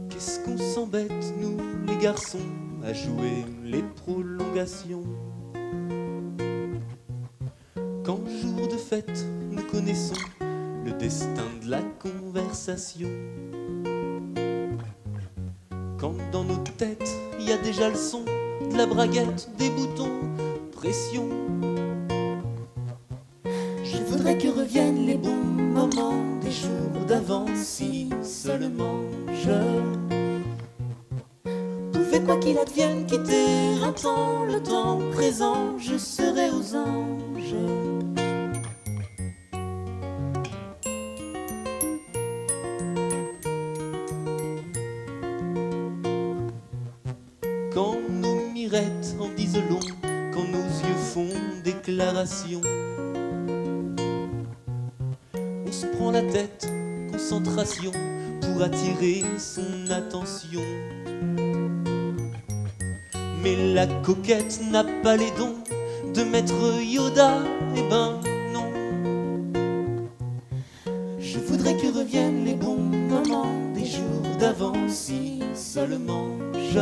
Qu'est-ce qu'on s'embête, nous, les garçons, à jouer les prolongations? Qu'en jour de fête, nous connaissons le destin de la conversation. Quand dans nos têtes, il y a déjà le son de la braguette, des boutons, pression. Je voudrais que reviennent les bons moments des jours d'avant, si seulement je pouvais, quoi qu'il advienne, quitter un temps, le temps présent, je serais aux anges. Quand nos mirettes en disent long, quand nos yeux font déclaration, on se prend la tête, concentration, pour attirer son attention. Mais la coquette n'a pas les dons de maître Yoda, eh ben non. Je voudrais que reviennent les bons moments des jours d'avant, si seulement je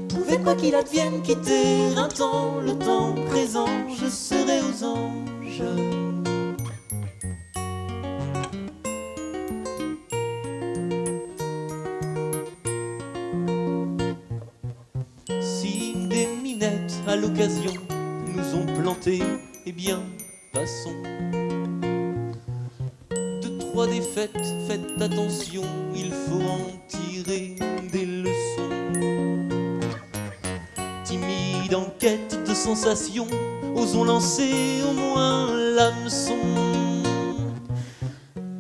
pouvais, quoi qu'il advienne, quitter un temps, le temps présent, je serais aux anges. à l'occasion nous ont planté, eh bien, passons. 2, 3 défaites, faites attention, il faut en tirer des leçons. Timide en quête de sensations, osons lancer au moins l'hameçon.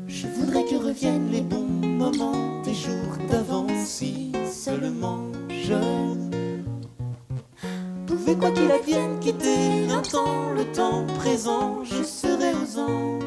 Je voudrais que reviennent les bons moments des jours d'avant, si seulement je pouvais, quoi qu'il advienne, quitter un temps, le temps présent, je serais aux anges.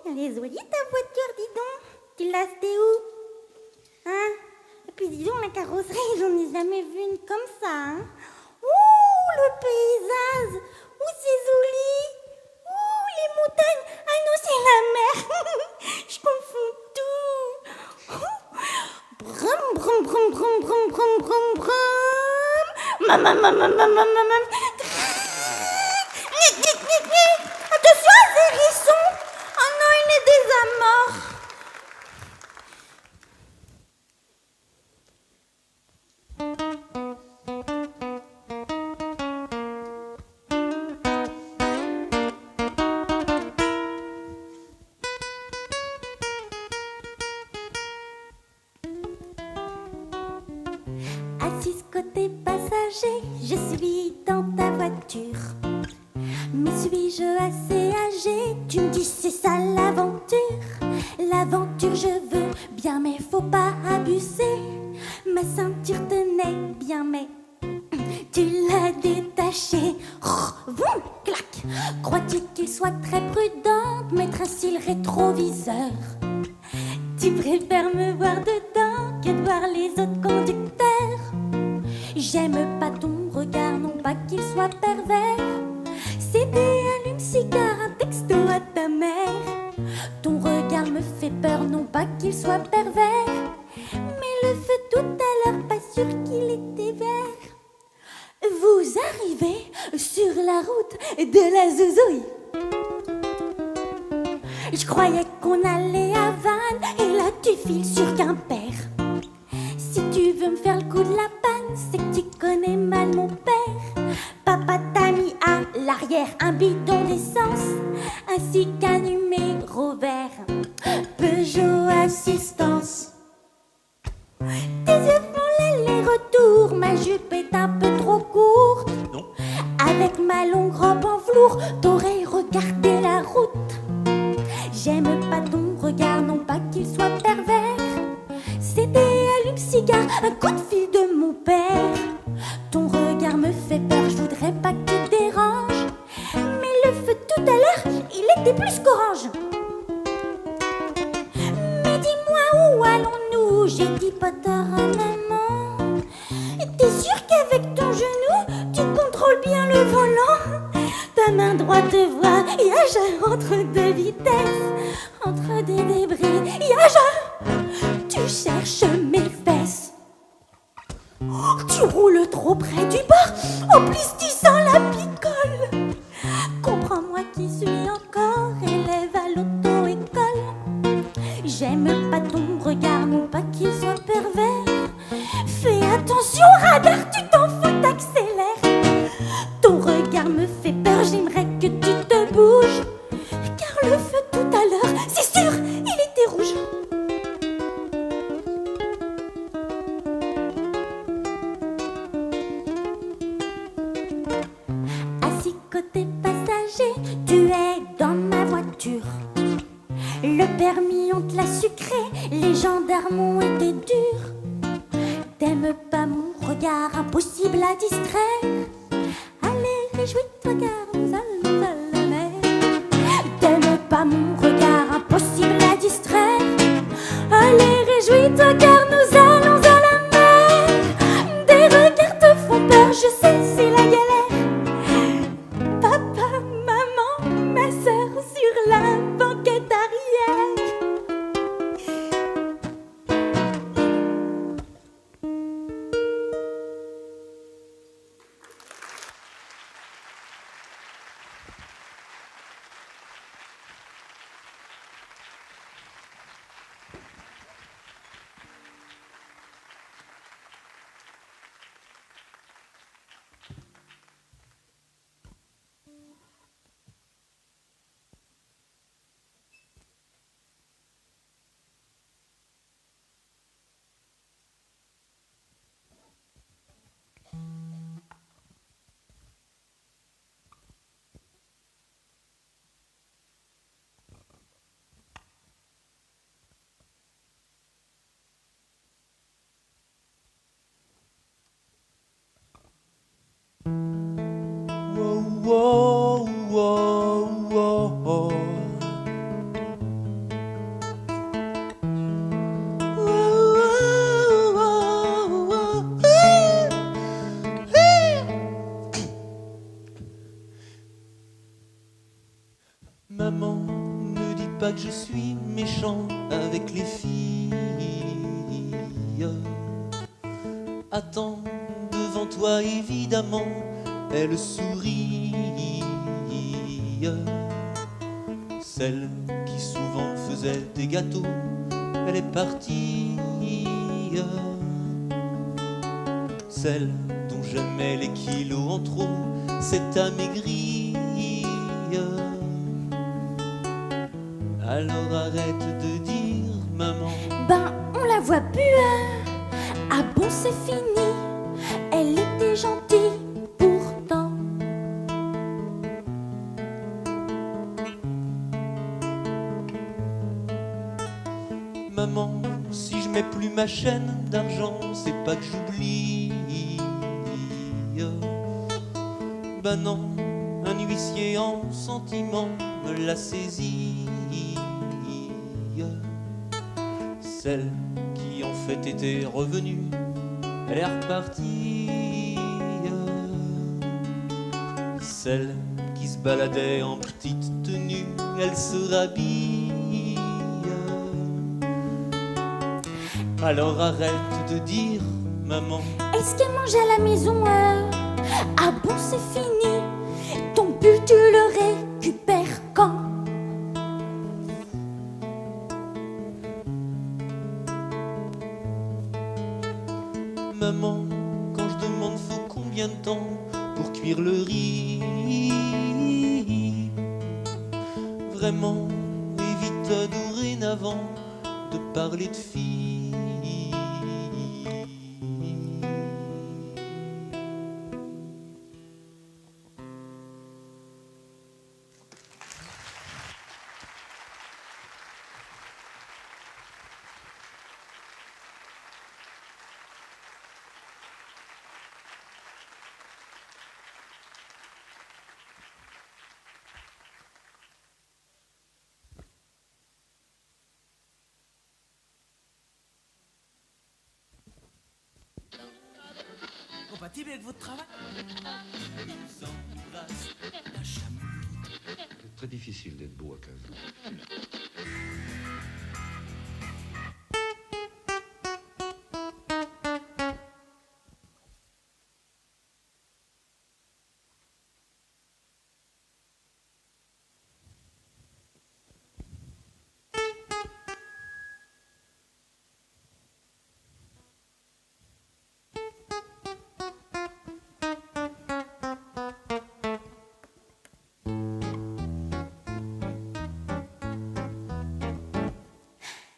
Elle est jolie ta voiture, dis donc. Tu l'as achetée où? Hein? Et puis dis donc, la carrosserie, j'en ai jamais vu une comme ça. Hein? Ouh, le paysage. Ouh, c'est joli. Ouh, les montagnes. Ah non, c'est la mer. Je confonds tout. Brum, brum, brum, brum, brum, brum, brum, brum. Maman, maman, maman, maman. Attention à ces hérissons. Oh non, il est des amorts. Assise côté passager, je suis dans ta voiture. Mais suis-je assez âgée? Tu me dis c'est ça l'aventure. L'aventure je veux bien mais faut pas abuser. Ma ceinture tenait bien mais tu l'as détachée. Vroom, clac. Crois-tu qu'il soit très prudent de mettre ainsi le rétroviseur? Tu préfères me voir dedans que de voir les autres conducteurs. J'aime pas ton regard, non pas qu'il soit pervers. C'était allume-cigare, un texto à ta mère. Ton regard me fait peur, non pas qu'il soit pervers. Mais le feu tout à l'heure, pas sûr qu'il était vert. Vous arrivez sur la route de la zouzouille. Je croyais qu'on allait à Vannes et là tu files sur Quimper. Si tu veux me faire le coup de la panne, c'est que tu connais mal mon père. Papa t'a mis à l'arrière un bidon d'essence ainsi qu'un numéro vert, Peugeot Assistance. Tes yeux font l'aller-retour, ma jupe est un peu trop courte. Non. Avec ma longue robe en velours, mon père. Ton regard me fait peur, je voudrais pas que tu te déranges. Mais le feu tout à l'heure, il était plus qu'orange. Mais dis-moi où allons-nous? J'ai dit pas tard à maman. T'es sûr qu'avec ton genou, tu contrôles bien le volant? Ta main droite voyage entre deux vitesses, entre des débris. Tu cherches mes fesses. Tu roules trop près du bord, en plus tu sens la picole. Comprends-moi qui suis encore élève à l'auto-école. J'aime pas ton regard, non pas qu'il soit pervers. Fais attention, radar, tu t'en fous, t'accélères. Ton regard me fait peur, j'aimerais que tu te bouges. Car le feu tout à l'heure, c'est sûr, il était rouge. Assis côté passager, tu es dans ma voiture. Le permis on te l'a sucré, les gendarmes ont été durs. T'aimes pas mon regard, impossible à distraire. Allez, réjouis-toi car nous allons à la mer. T'aimes pas mon regard, impossible à distraire. Allez, réjouis-toi car nous allons à la mer. Des regards te font peur, je sais, c'est la galère. Papa, maman, ma soeur sur la banquette arrière. Wow, wow, wow, wow. Maman, ne dis pas que je suis méchant avec les filles. Attends, devant toi évidemment, elle sourit. Celle qui souvent faisait des gâteaux, elle est partie. Celle dont j'aimais les kilos en trop, s'est amaigrie. Alors arrête de dire maman. Ben, on la voit plus, hein. Ah bon, c'est fini. Elle était gentille, pourtant. Maman, si je mets plus ma chaîne d'argent, c'est pas que j'oublie. Ben non, un huissier en sentiment me l'a saisi. Celle qui en fait était revenue, elle est repartie. Celle qui se baladait en petite tenue, elle se rhabille. Alors arrête de dire maman. Est-ce qu'elle mange à la maison, Ah bon, c'est fini. Ton pull, tu le récupères quand? Maman, quand je demande faut combien de temps pour cuire le riz? Vraiment, évite dorénavant de parler de filles. compatible avec votre travail? C'est très difficile d'être beau à 15 ans.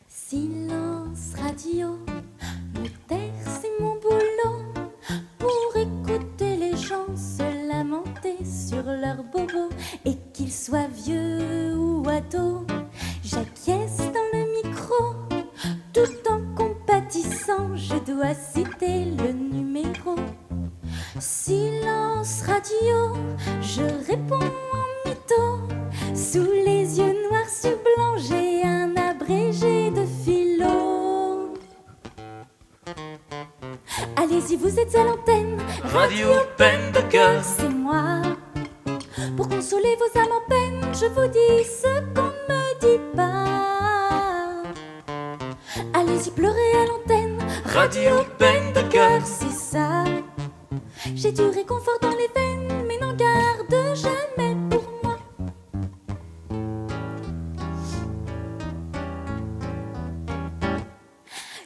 Silence radio, me taire c'est mon boulot. Pour écouter les gens se lamenter sur leurs bobos. Et qu'ils soient vieux ou ados, j'acquiesce dans le micro. Tout en compatissant, je dois citer le numéro. Silence radio, je réponds en mytho. Sous les yeux noirs sur blanc, j'ai un abrégé de philo. Allez-y, vous êtes à l'antenne, Radio Peine de cœur. c'est moi. Pour consoler vos âmes en peine, je vous dis ce qu'on ne me dit pas. Allez-y, pleurez à l'antenne, Radio Peine de cœur. c'est ça. J'ai du réconfort dans les veines, mais n'en garde jamais pour moi.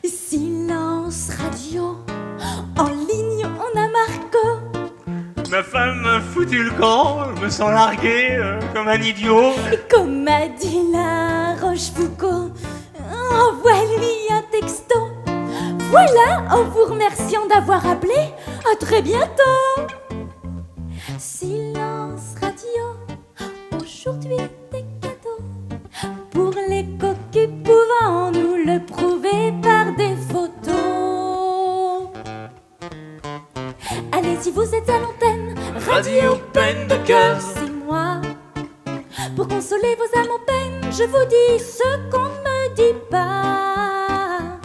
Silence radio, en ligne on a Marco. Ma femme m'a foutu le camp, je me sens largué comme un idiot. Et comme a dit la Rochefoucauld, envoie-lui un texto. Voilà, en vous remerciant d'avoir appelé, à très bientôt. Silence radio, aujourd'hui des cadeaux pour les coquilles pouvant nous le prouver par des photos. Allez-y, vous êtes à l'antenne, Radio Peine de cœur. c'est moi. Pour consoler vos âmes en peine, je vous dis ce qu'on ne me dit pas.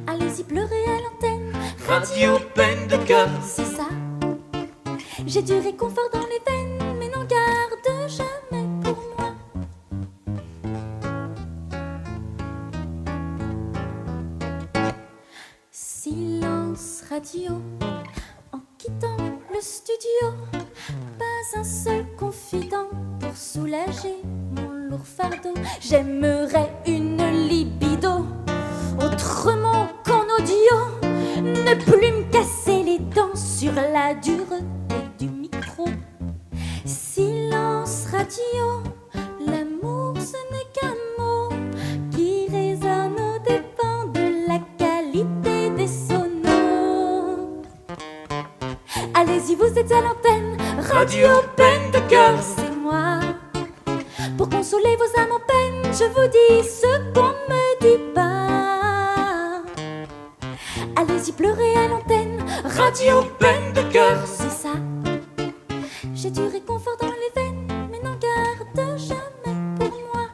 Allez-y, pleurez à l'antenne, Radio Peine de cœur. c'est ça. J'ai du réconfort dans les veines, mais n'en garde jamais pour moi. Silence radio, en quittant le studio, pas un seul confident pour soulager mon lourd fardeau. J'aimerais une libido, autrement qu'en audio, ne plus me casser les dents sur la dureté du micro. Silence radio, l'amour ce n'est qu'un mot qui résonne aux dépens de la qualité des sonos. Allez-y, vous êtes à l'antenne, Radio Peine de cœur. c'est moi. Pour consoler vos âmes en peine, je vous dis ce qu'on ne me dit pas. Allez-y, pleurez à l'antenne, Radio Peine de cœur. c'est ça. J'ai du réconfort dans les veines, mais n'en garde jamais pour moi.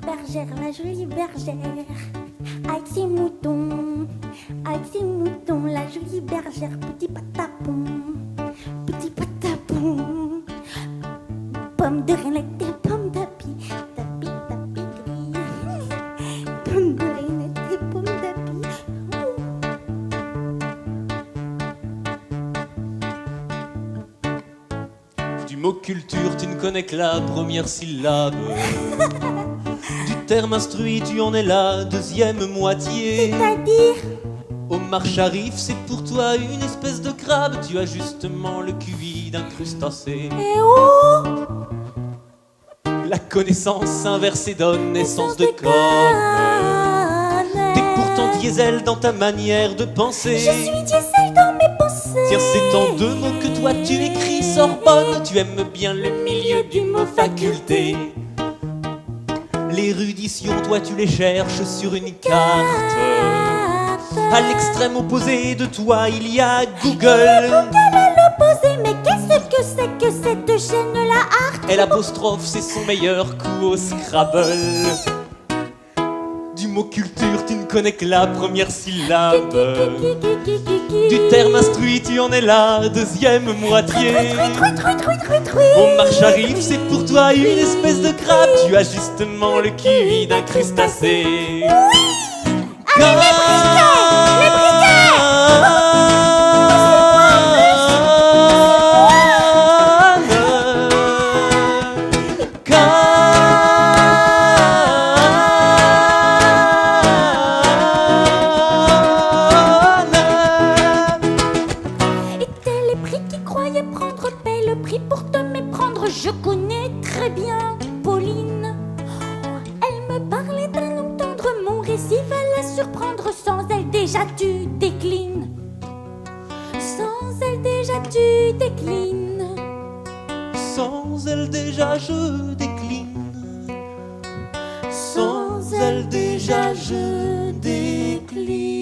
Bergère, la jolie bergère, avec ses moutons, la jolie bergère, petit patapon, pomme de renette, pomme d'api, tapi, gris, pomme de mot culture, tu ne connais que la première syllabe. Du terme instruit, tu en es la deuxième moitié. C'est-à-dire Omar Sharif, c'est pour toi une espèce de crabe. Tu as justement le QI d'un crustacé. Et oh, La connaissance inversée donne naissance de conne. T'es pourtant diesel dans ta manière de penser. Je suis diesel dans mes pensées. Tiens, c'est en deux mots que toi tu écris Sorbonne. Tu aimes bien le milieu du mot faculté. L'érudition, toi tu les cherches sur une carte. À l'extrême opposé de toi, il y a Google. L'opposé, mais qu'est-ce que c'est que cette chaîne-là, Art? Et l'apostrophe, c'est son meilleur coup au Scrabble. Du mot culture, tu ne connais que la première syllabe. Du terme instruit, tu en es la deuxième moitié. Omar Sharif, c'est pour toi une espèce de crabe. Tu as justement le QI d'un crustacé. Étaient les prix qui croyaient prendre, paie le prix pour te méprendre. Je connais très bien Pauline. Elle me parlait d'un homme tendre, mon récit va la surprendre. Sans elle déjà tu déclines. Sans elle déjà tu déclines. Sans elle déjà je décline. Sans elle déjà je décline.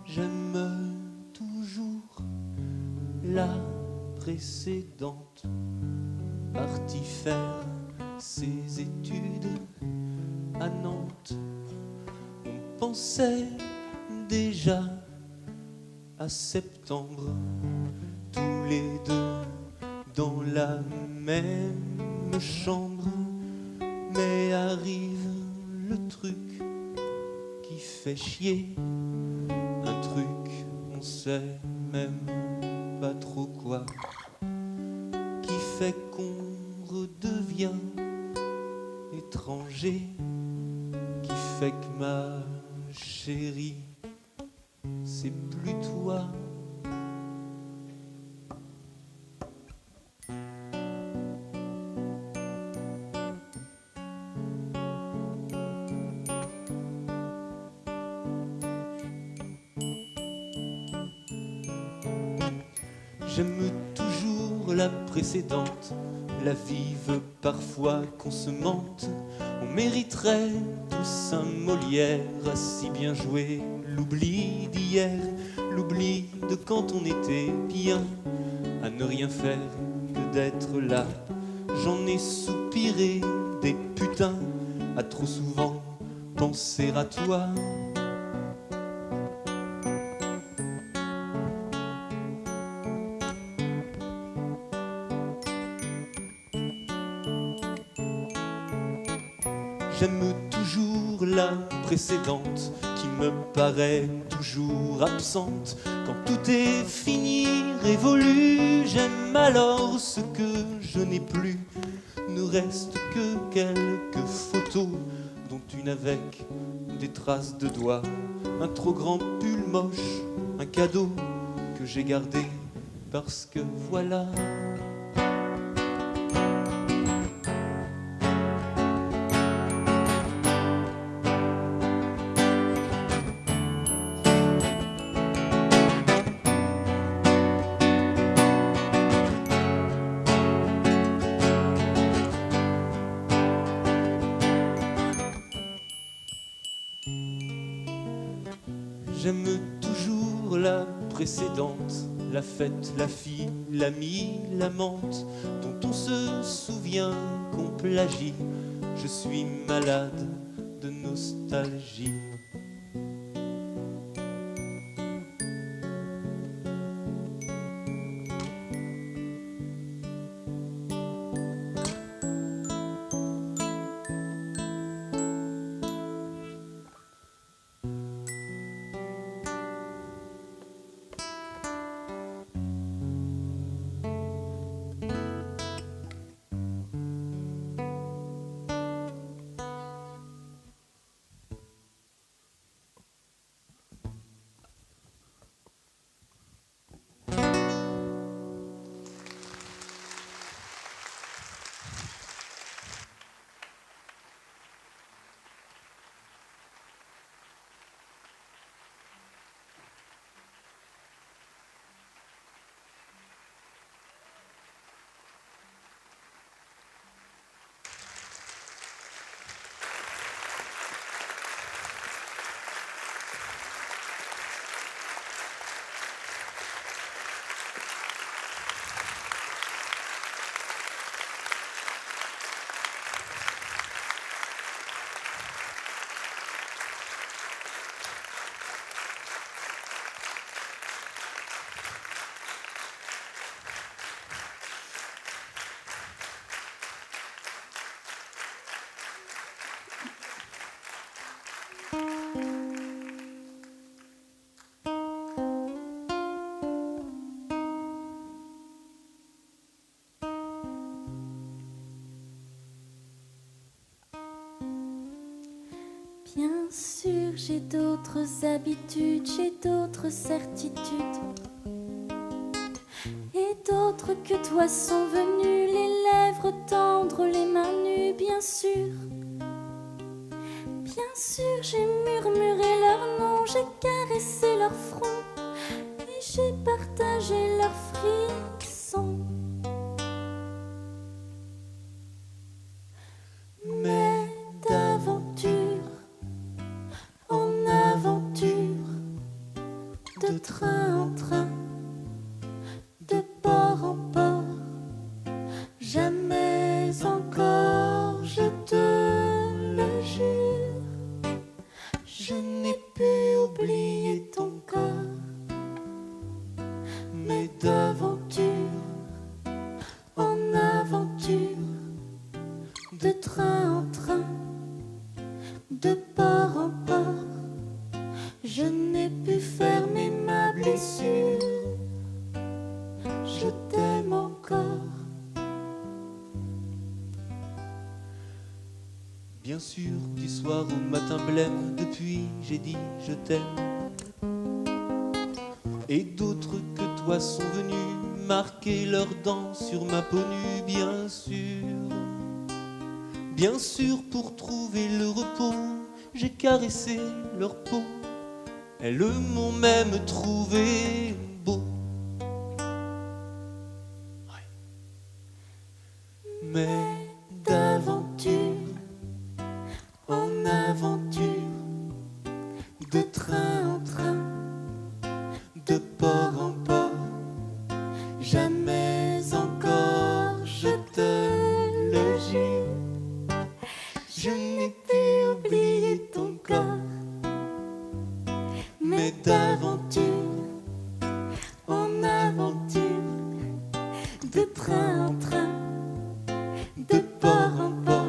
J'aime toujours la précédente, partie faire ses études à Nantes. On pensait déjà à septembre, tous les deux dans la même chambre. Mais arrive le truc qui fait chier. Un truc, on sait même pas trop quoi, qui fait qu'on redevient étranger, qui fait que ma chérie, c'est plus toi. J'aime toujours la précédente. La vie veut parfois qu'on se mente. On mériterait tous un Molière à si bien jouer l'oubli d'hier, l'oubli de quand on était bien, à ne rien faire que d'être là. J'en ai soupiré des putains, à trop souvent penser à toi. J'aime toujours la précédente qui me paraît toujours absente. Quand tout est fini, révolu, j'aime alors ce que je n'ai plus. ne reste que quelques photos, dont une avec des traces de doigts, un trop grand pull moche, un cadeau que j'ai gardé parce que voilà. J'aime toujours la précédente, la fête, la fille, l'amie, l'amante, dont on se souvient qu'on plagie. Je suis malade de nostalgie. Bien sûr, j'ai d'autres habitudes, j'ai d'autres certitudes. Et d'autres que toi sont venus, les lèvres tendres, les mains nues, bien sûr. Bien sûr, j'ai murmuré leur nom, j'ai caressé leur front, et j'ai partagé leurs frissons. Mais d'aventure en aventure, de train en train, de port en port, jamais encore, je te le jure, je n'ai pu oublier ton corps. Mais d'aventure en aventure, de train en train, de port en port, je n'ai pu fermer ma blessure. Je t'aime encore. Bien sûr, du soir au matin blême, depuis j'ai dit je t'aime. Et d'autres que toi sont venus marquer leurs dents sur ma peau nue, bien sûr. Bien sûr, pour trouver le repos, j'ai caressé leur peau. Elles m'ont même trouvé beau. Mais D'aventure en aventure, de train en train, de port en port, jamais encore, je te le jure, je n'ai pu oublier ton corps. Mais d'aventure en aventure, de train en train, de port en port,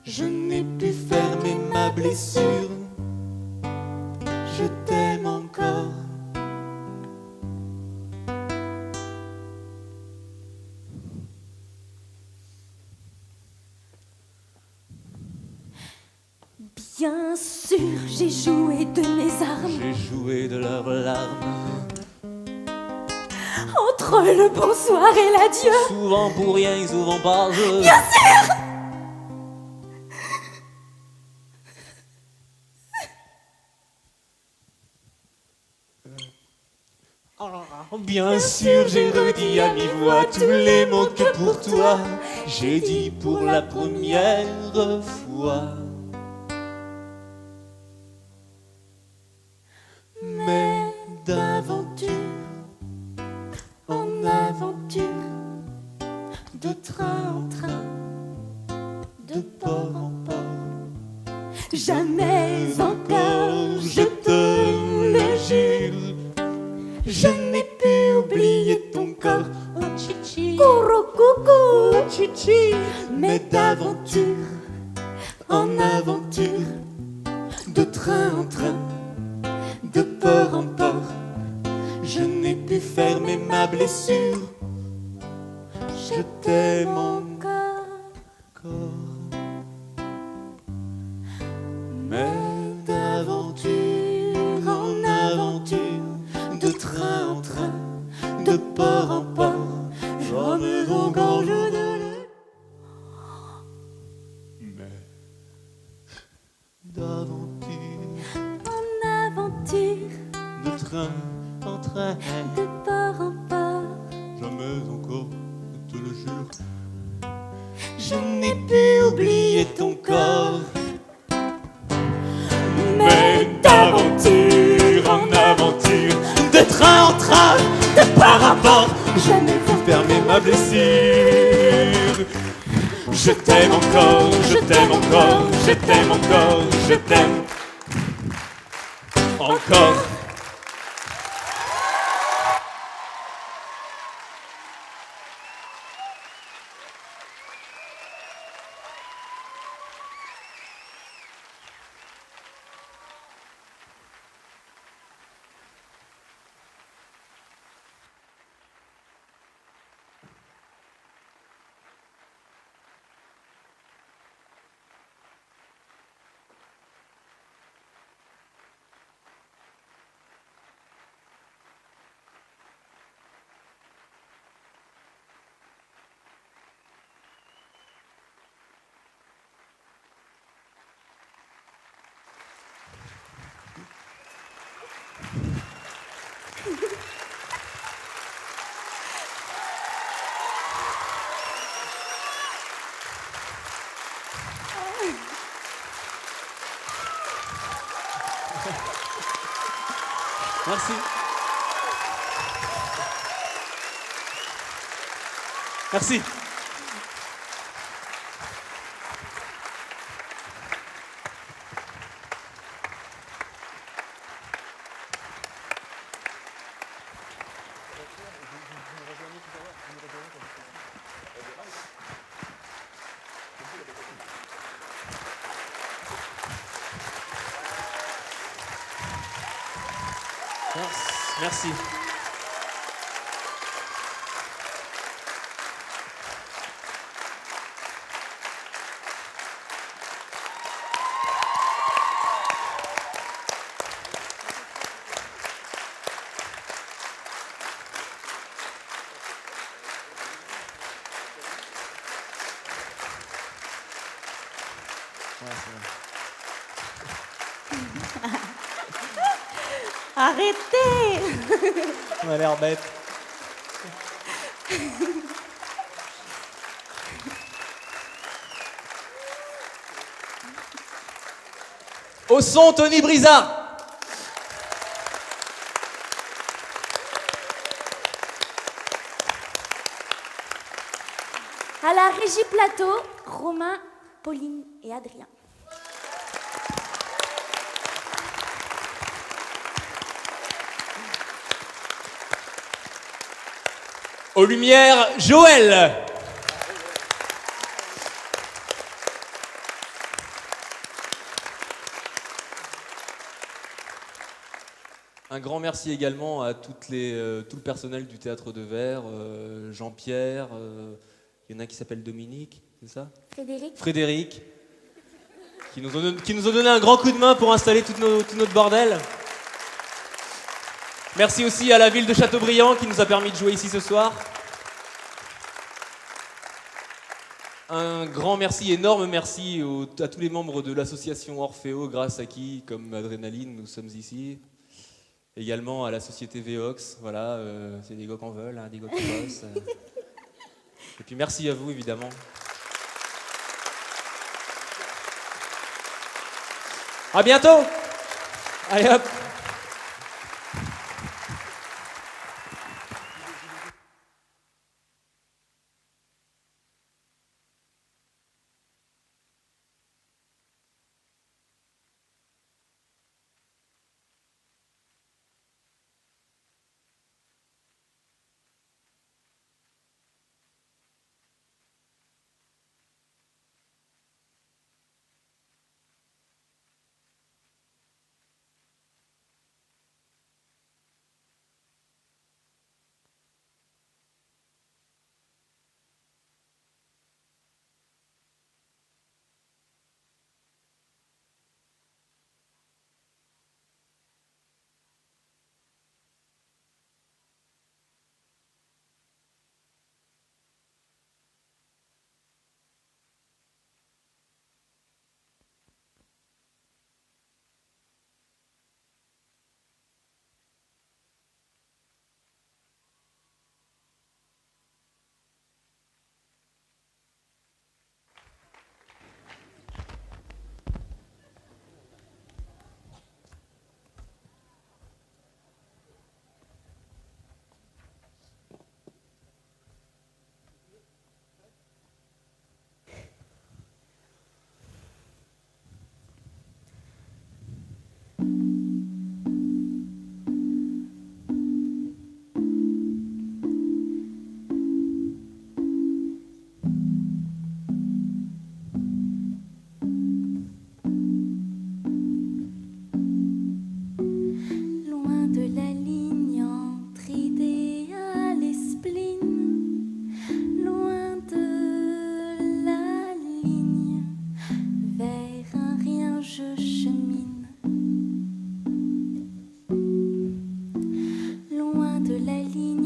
je n'ai pu fermer ma blessure. Je t'aime encore. Bien sûr, j'ai joué de mes armes. J'ai joué de leurs larmes. Entre le bonsoir et l'adieu. Souvent pour rien, souvent pas. Bien sûr. Bien sûr, j'ai redit à mi-voix tous les mots que pour toi j'ai dit pour la première fois. Mais d'aventure en aventure, de train en train, de port en port, Jamais encore, je te le jure, je n'ai pu oublier ton corps. Oh chichi, Courou coucou. oh chichi, mais d'aventure en aventure, de train en train, de port en port, je n'ai pu fermer ma blessure. Je t'aime encore, mais d'aventure en aventure, de train en train, de port en port, jamais encore je ne. Mais d'aventure En aventure, de train en train, de port en port. jamais encore, je te le jure, je n'ai pu oublier ton corps. Mais d'aventure en aventure, de train en train, de port en port, je n'ai pu fermer ma blessure. Je t'aime encore, je t'aime encore, je t'aime encore, je t'aime encore. Merci. Merci. Merci. Arrêtez. On a l'air bête. Au son, Tony Brizard. À la régie plateau, Romain, Pauline et Adrien. Aux lumières, Joël. Un grand merci également à tout le personnel du Théâtre de Verre, Jean-Pierre, il y en a qui s'appelle Dominique, c'est ça ? Frédéric. Frédéric. qui nous ont donné un grand coup de main pour installer tout notre bordel. Merci aussi à la ville de Châteaubriand qui nous a permis de jouer ici ce soir. Un grand merci, énorme merci à tous les membres de l'association Orfeo, grâce à qui, comme Adrénaline, nous sommes ici. Également à la société Veox, voilà, c'est des gars qu'on veut, hein, des gars qui bossent. Et puis merci à vous, évidemment. À bientôt! Allez hop!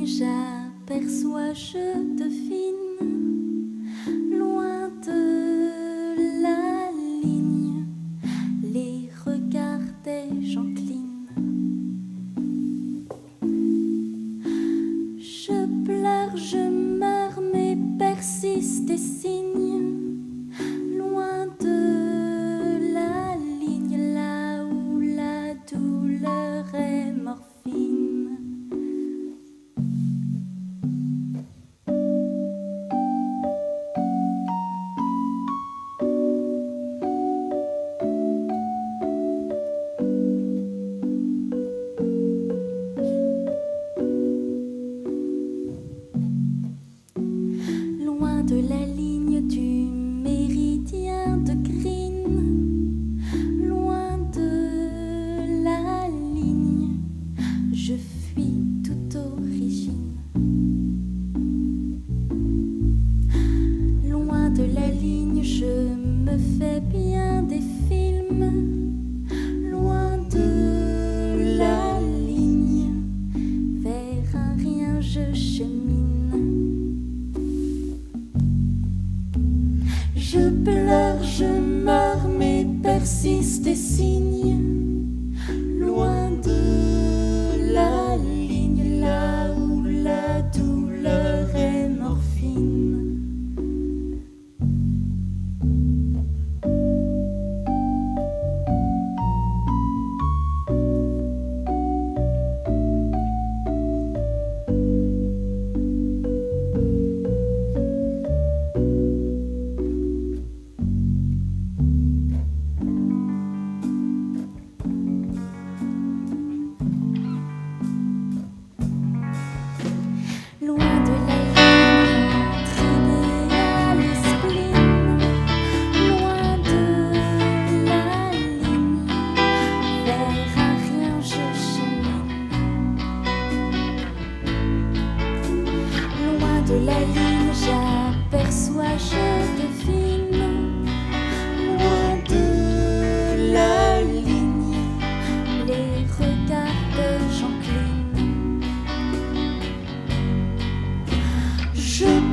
j'aperçois, je devine, loin de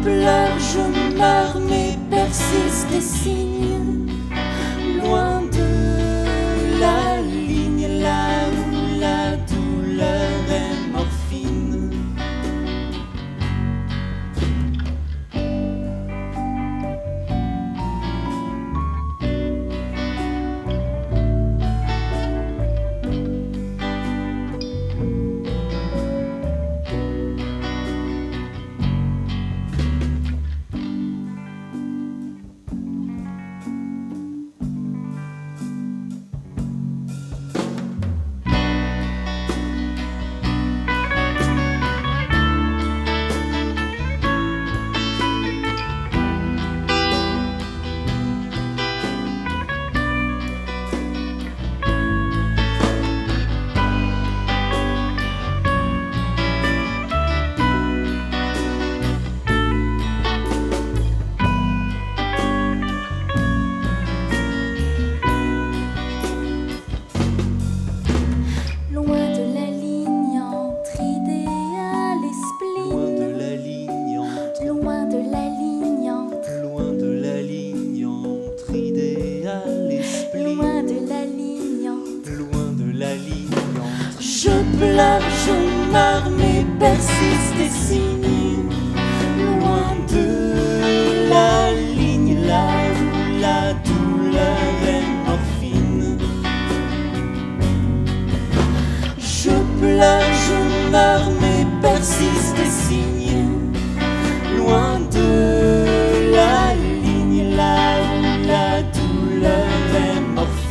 pleure, je meurs, mais persiste et signe, loin de la ligne, là où la douleur est morphine. Je meurs, mais persiste et signe, loin de la ligne, là où la douleur est morphine. Je pleure, je meurs, mais persiste et signe, loin de la ligne, là où la douleur est morphine.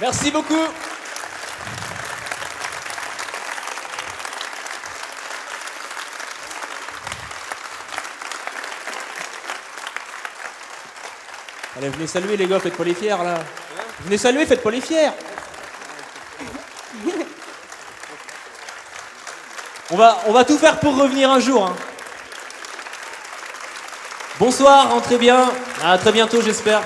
Merci beaucoup. Allez, venez saluer les gars, faites pas les fiers là. Venez saluer, faites pas les fiers. On va tout faire pour revenir un jour. Hein. Bonsoir, rentrez bien. À très bientôt, j'espère.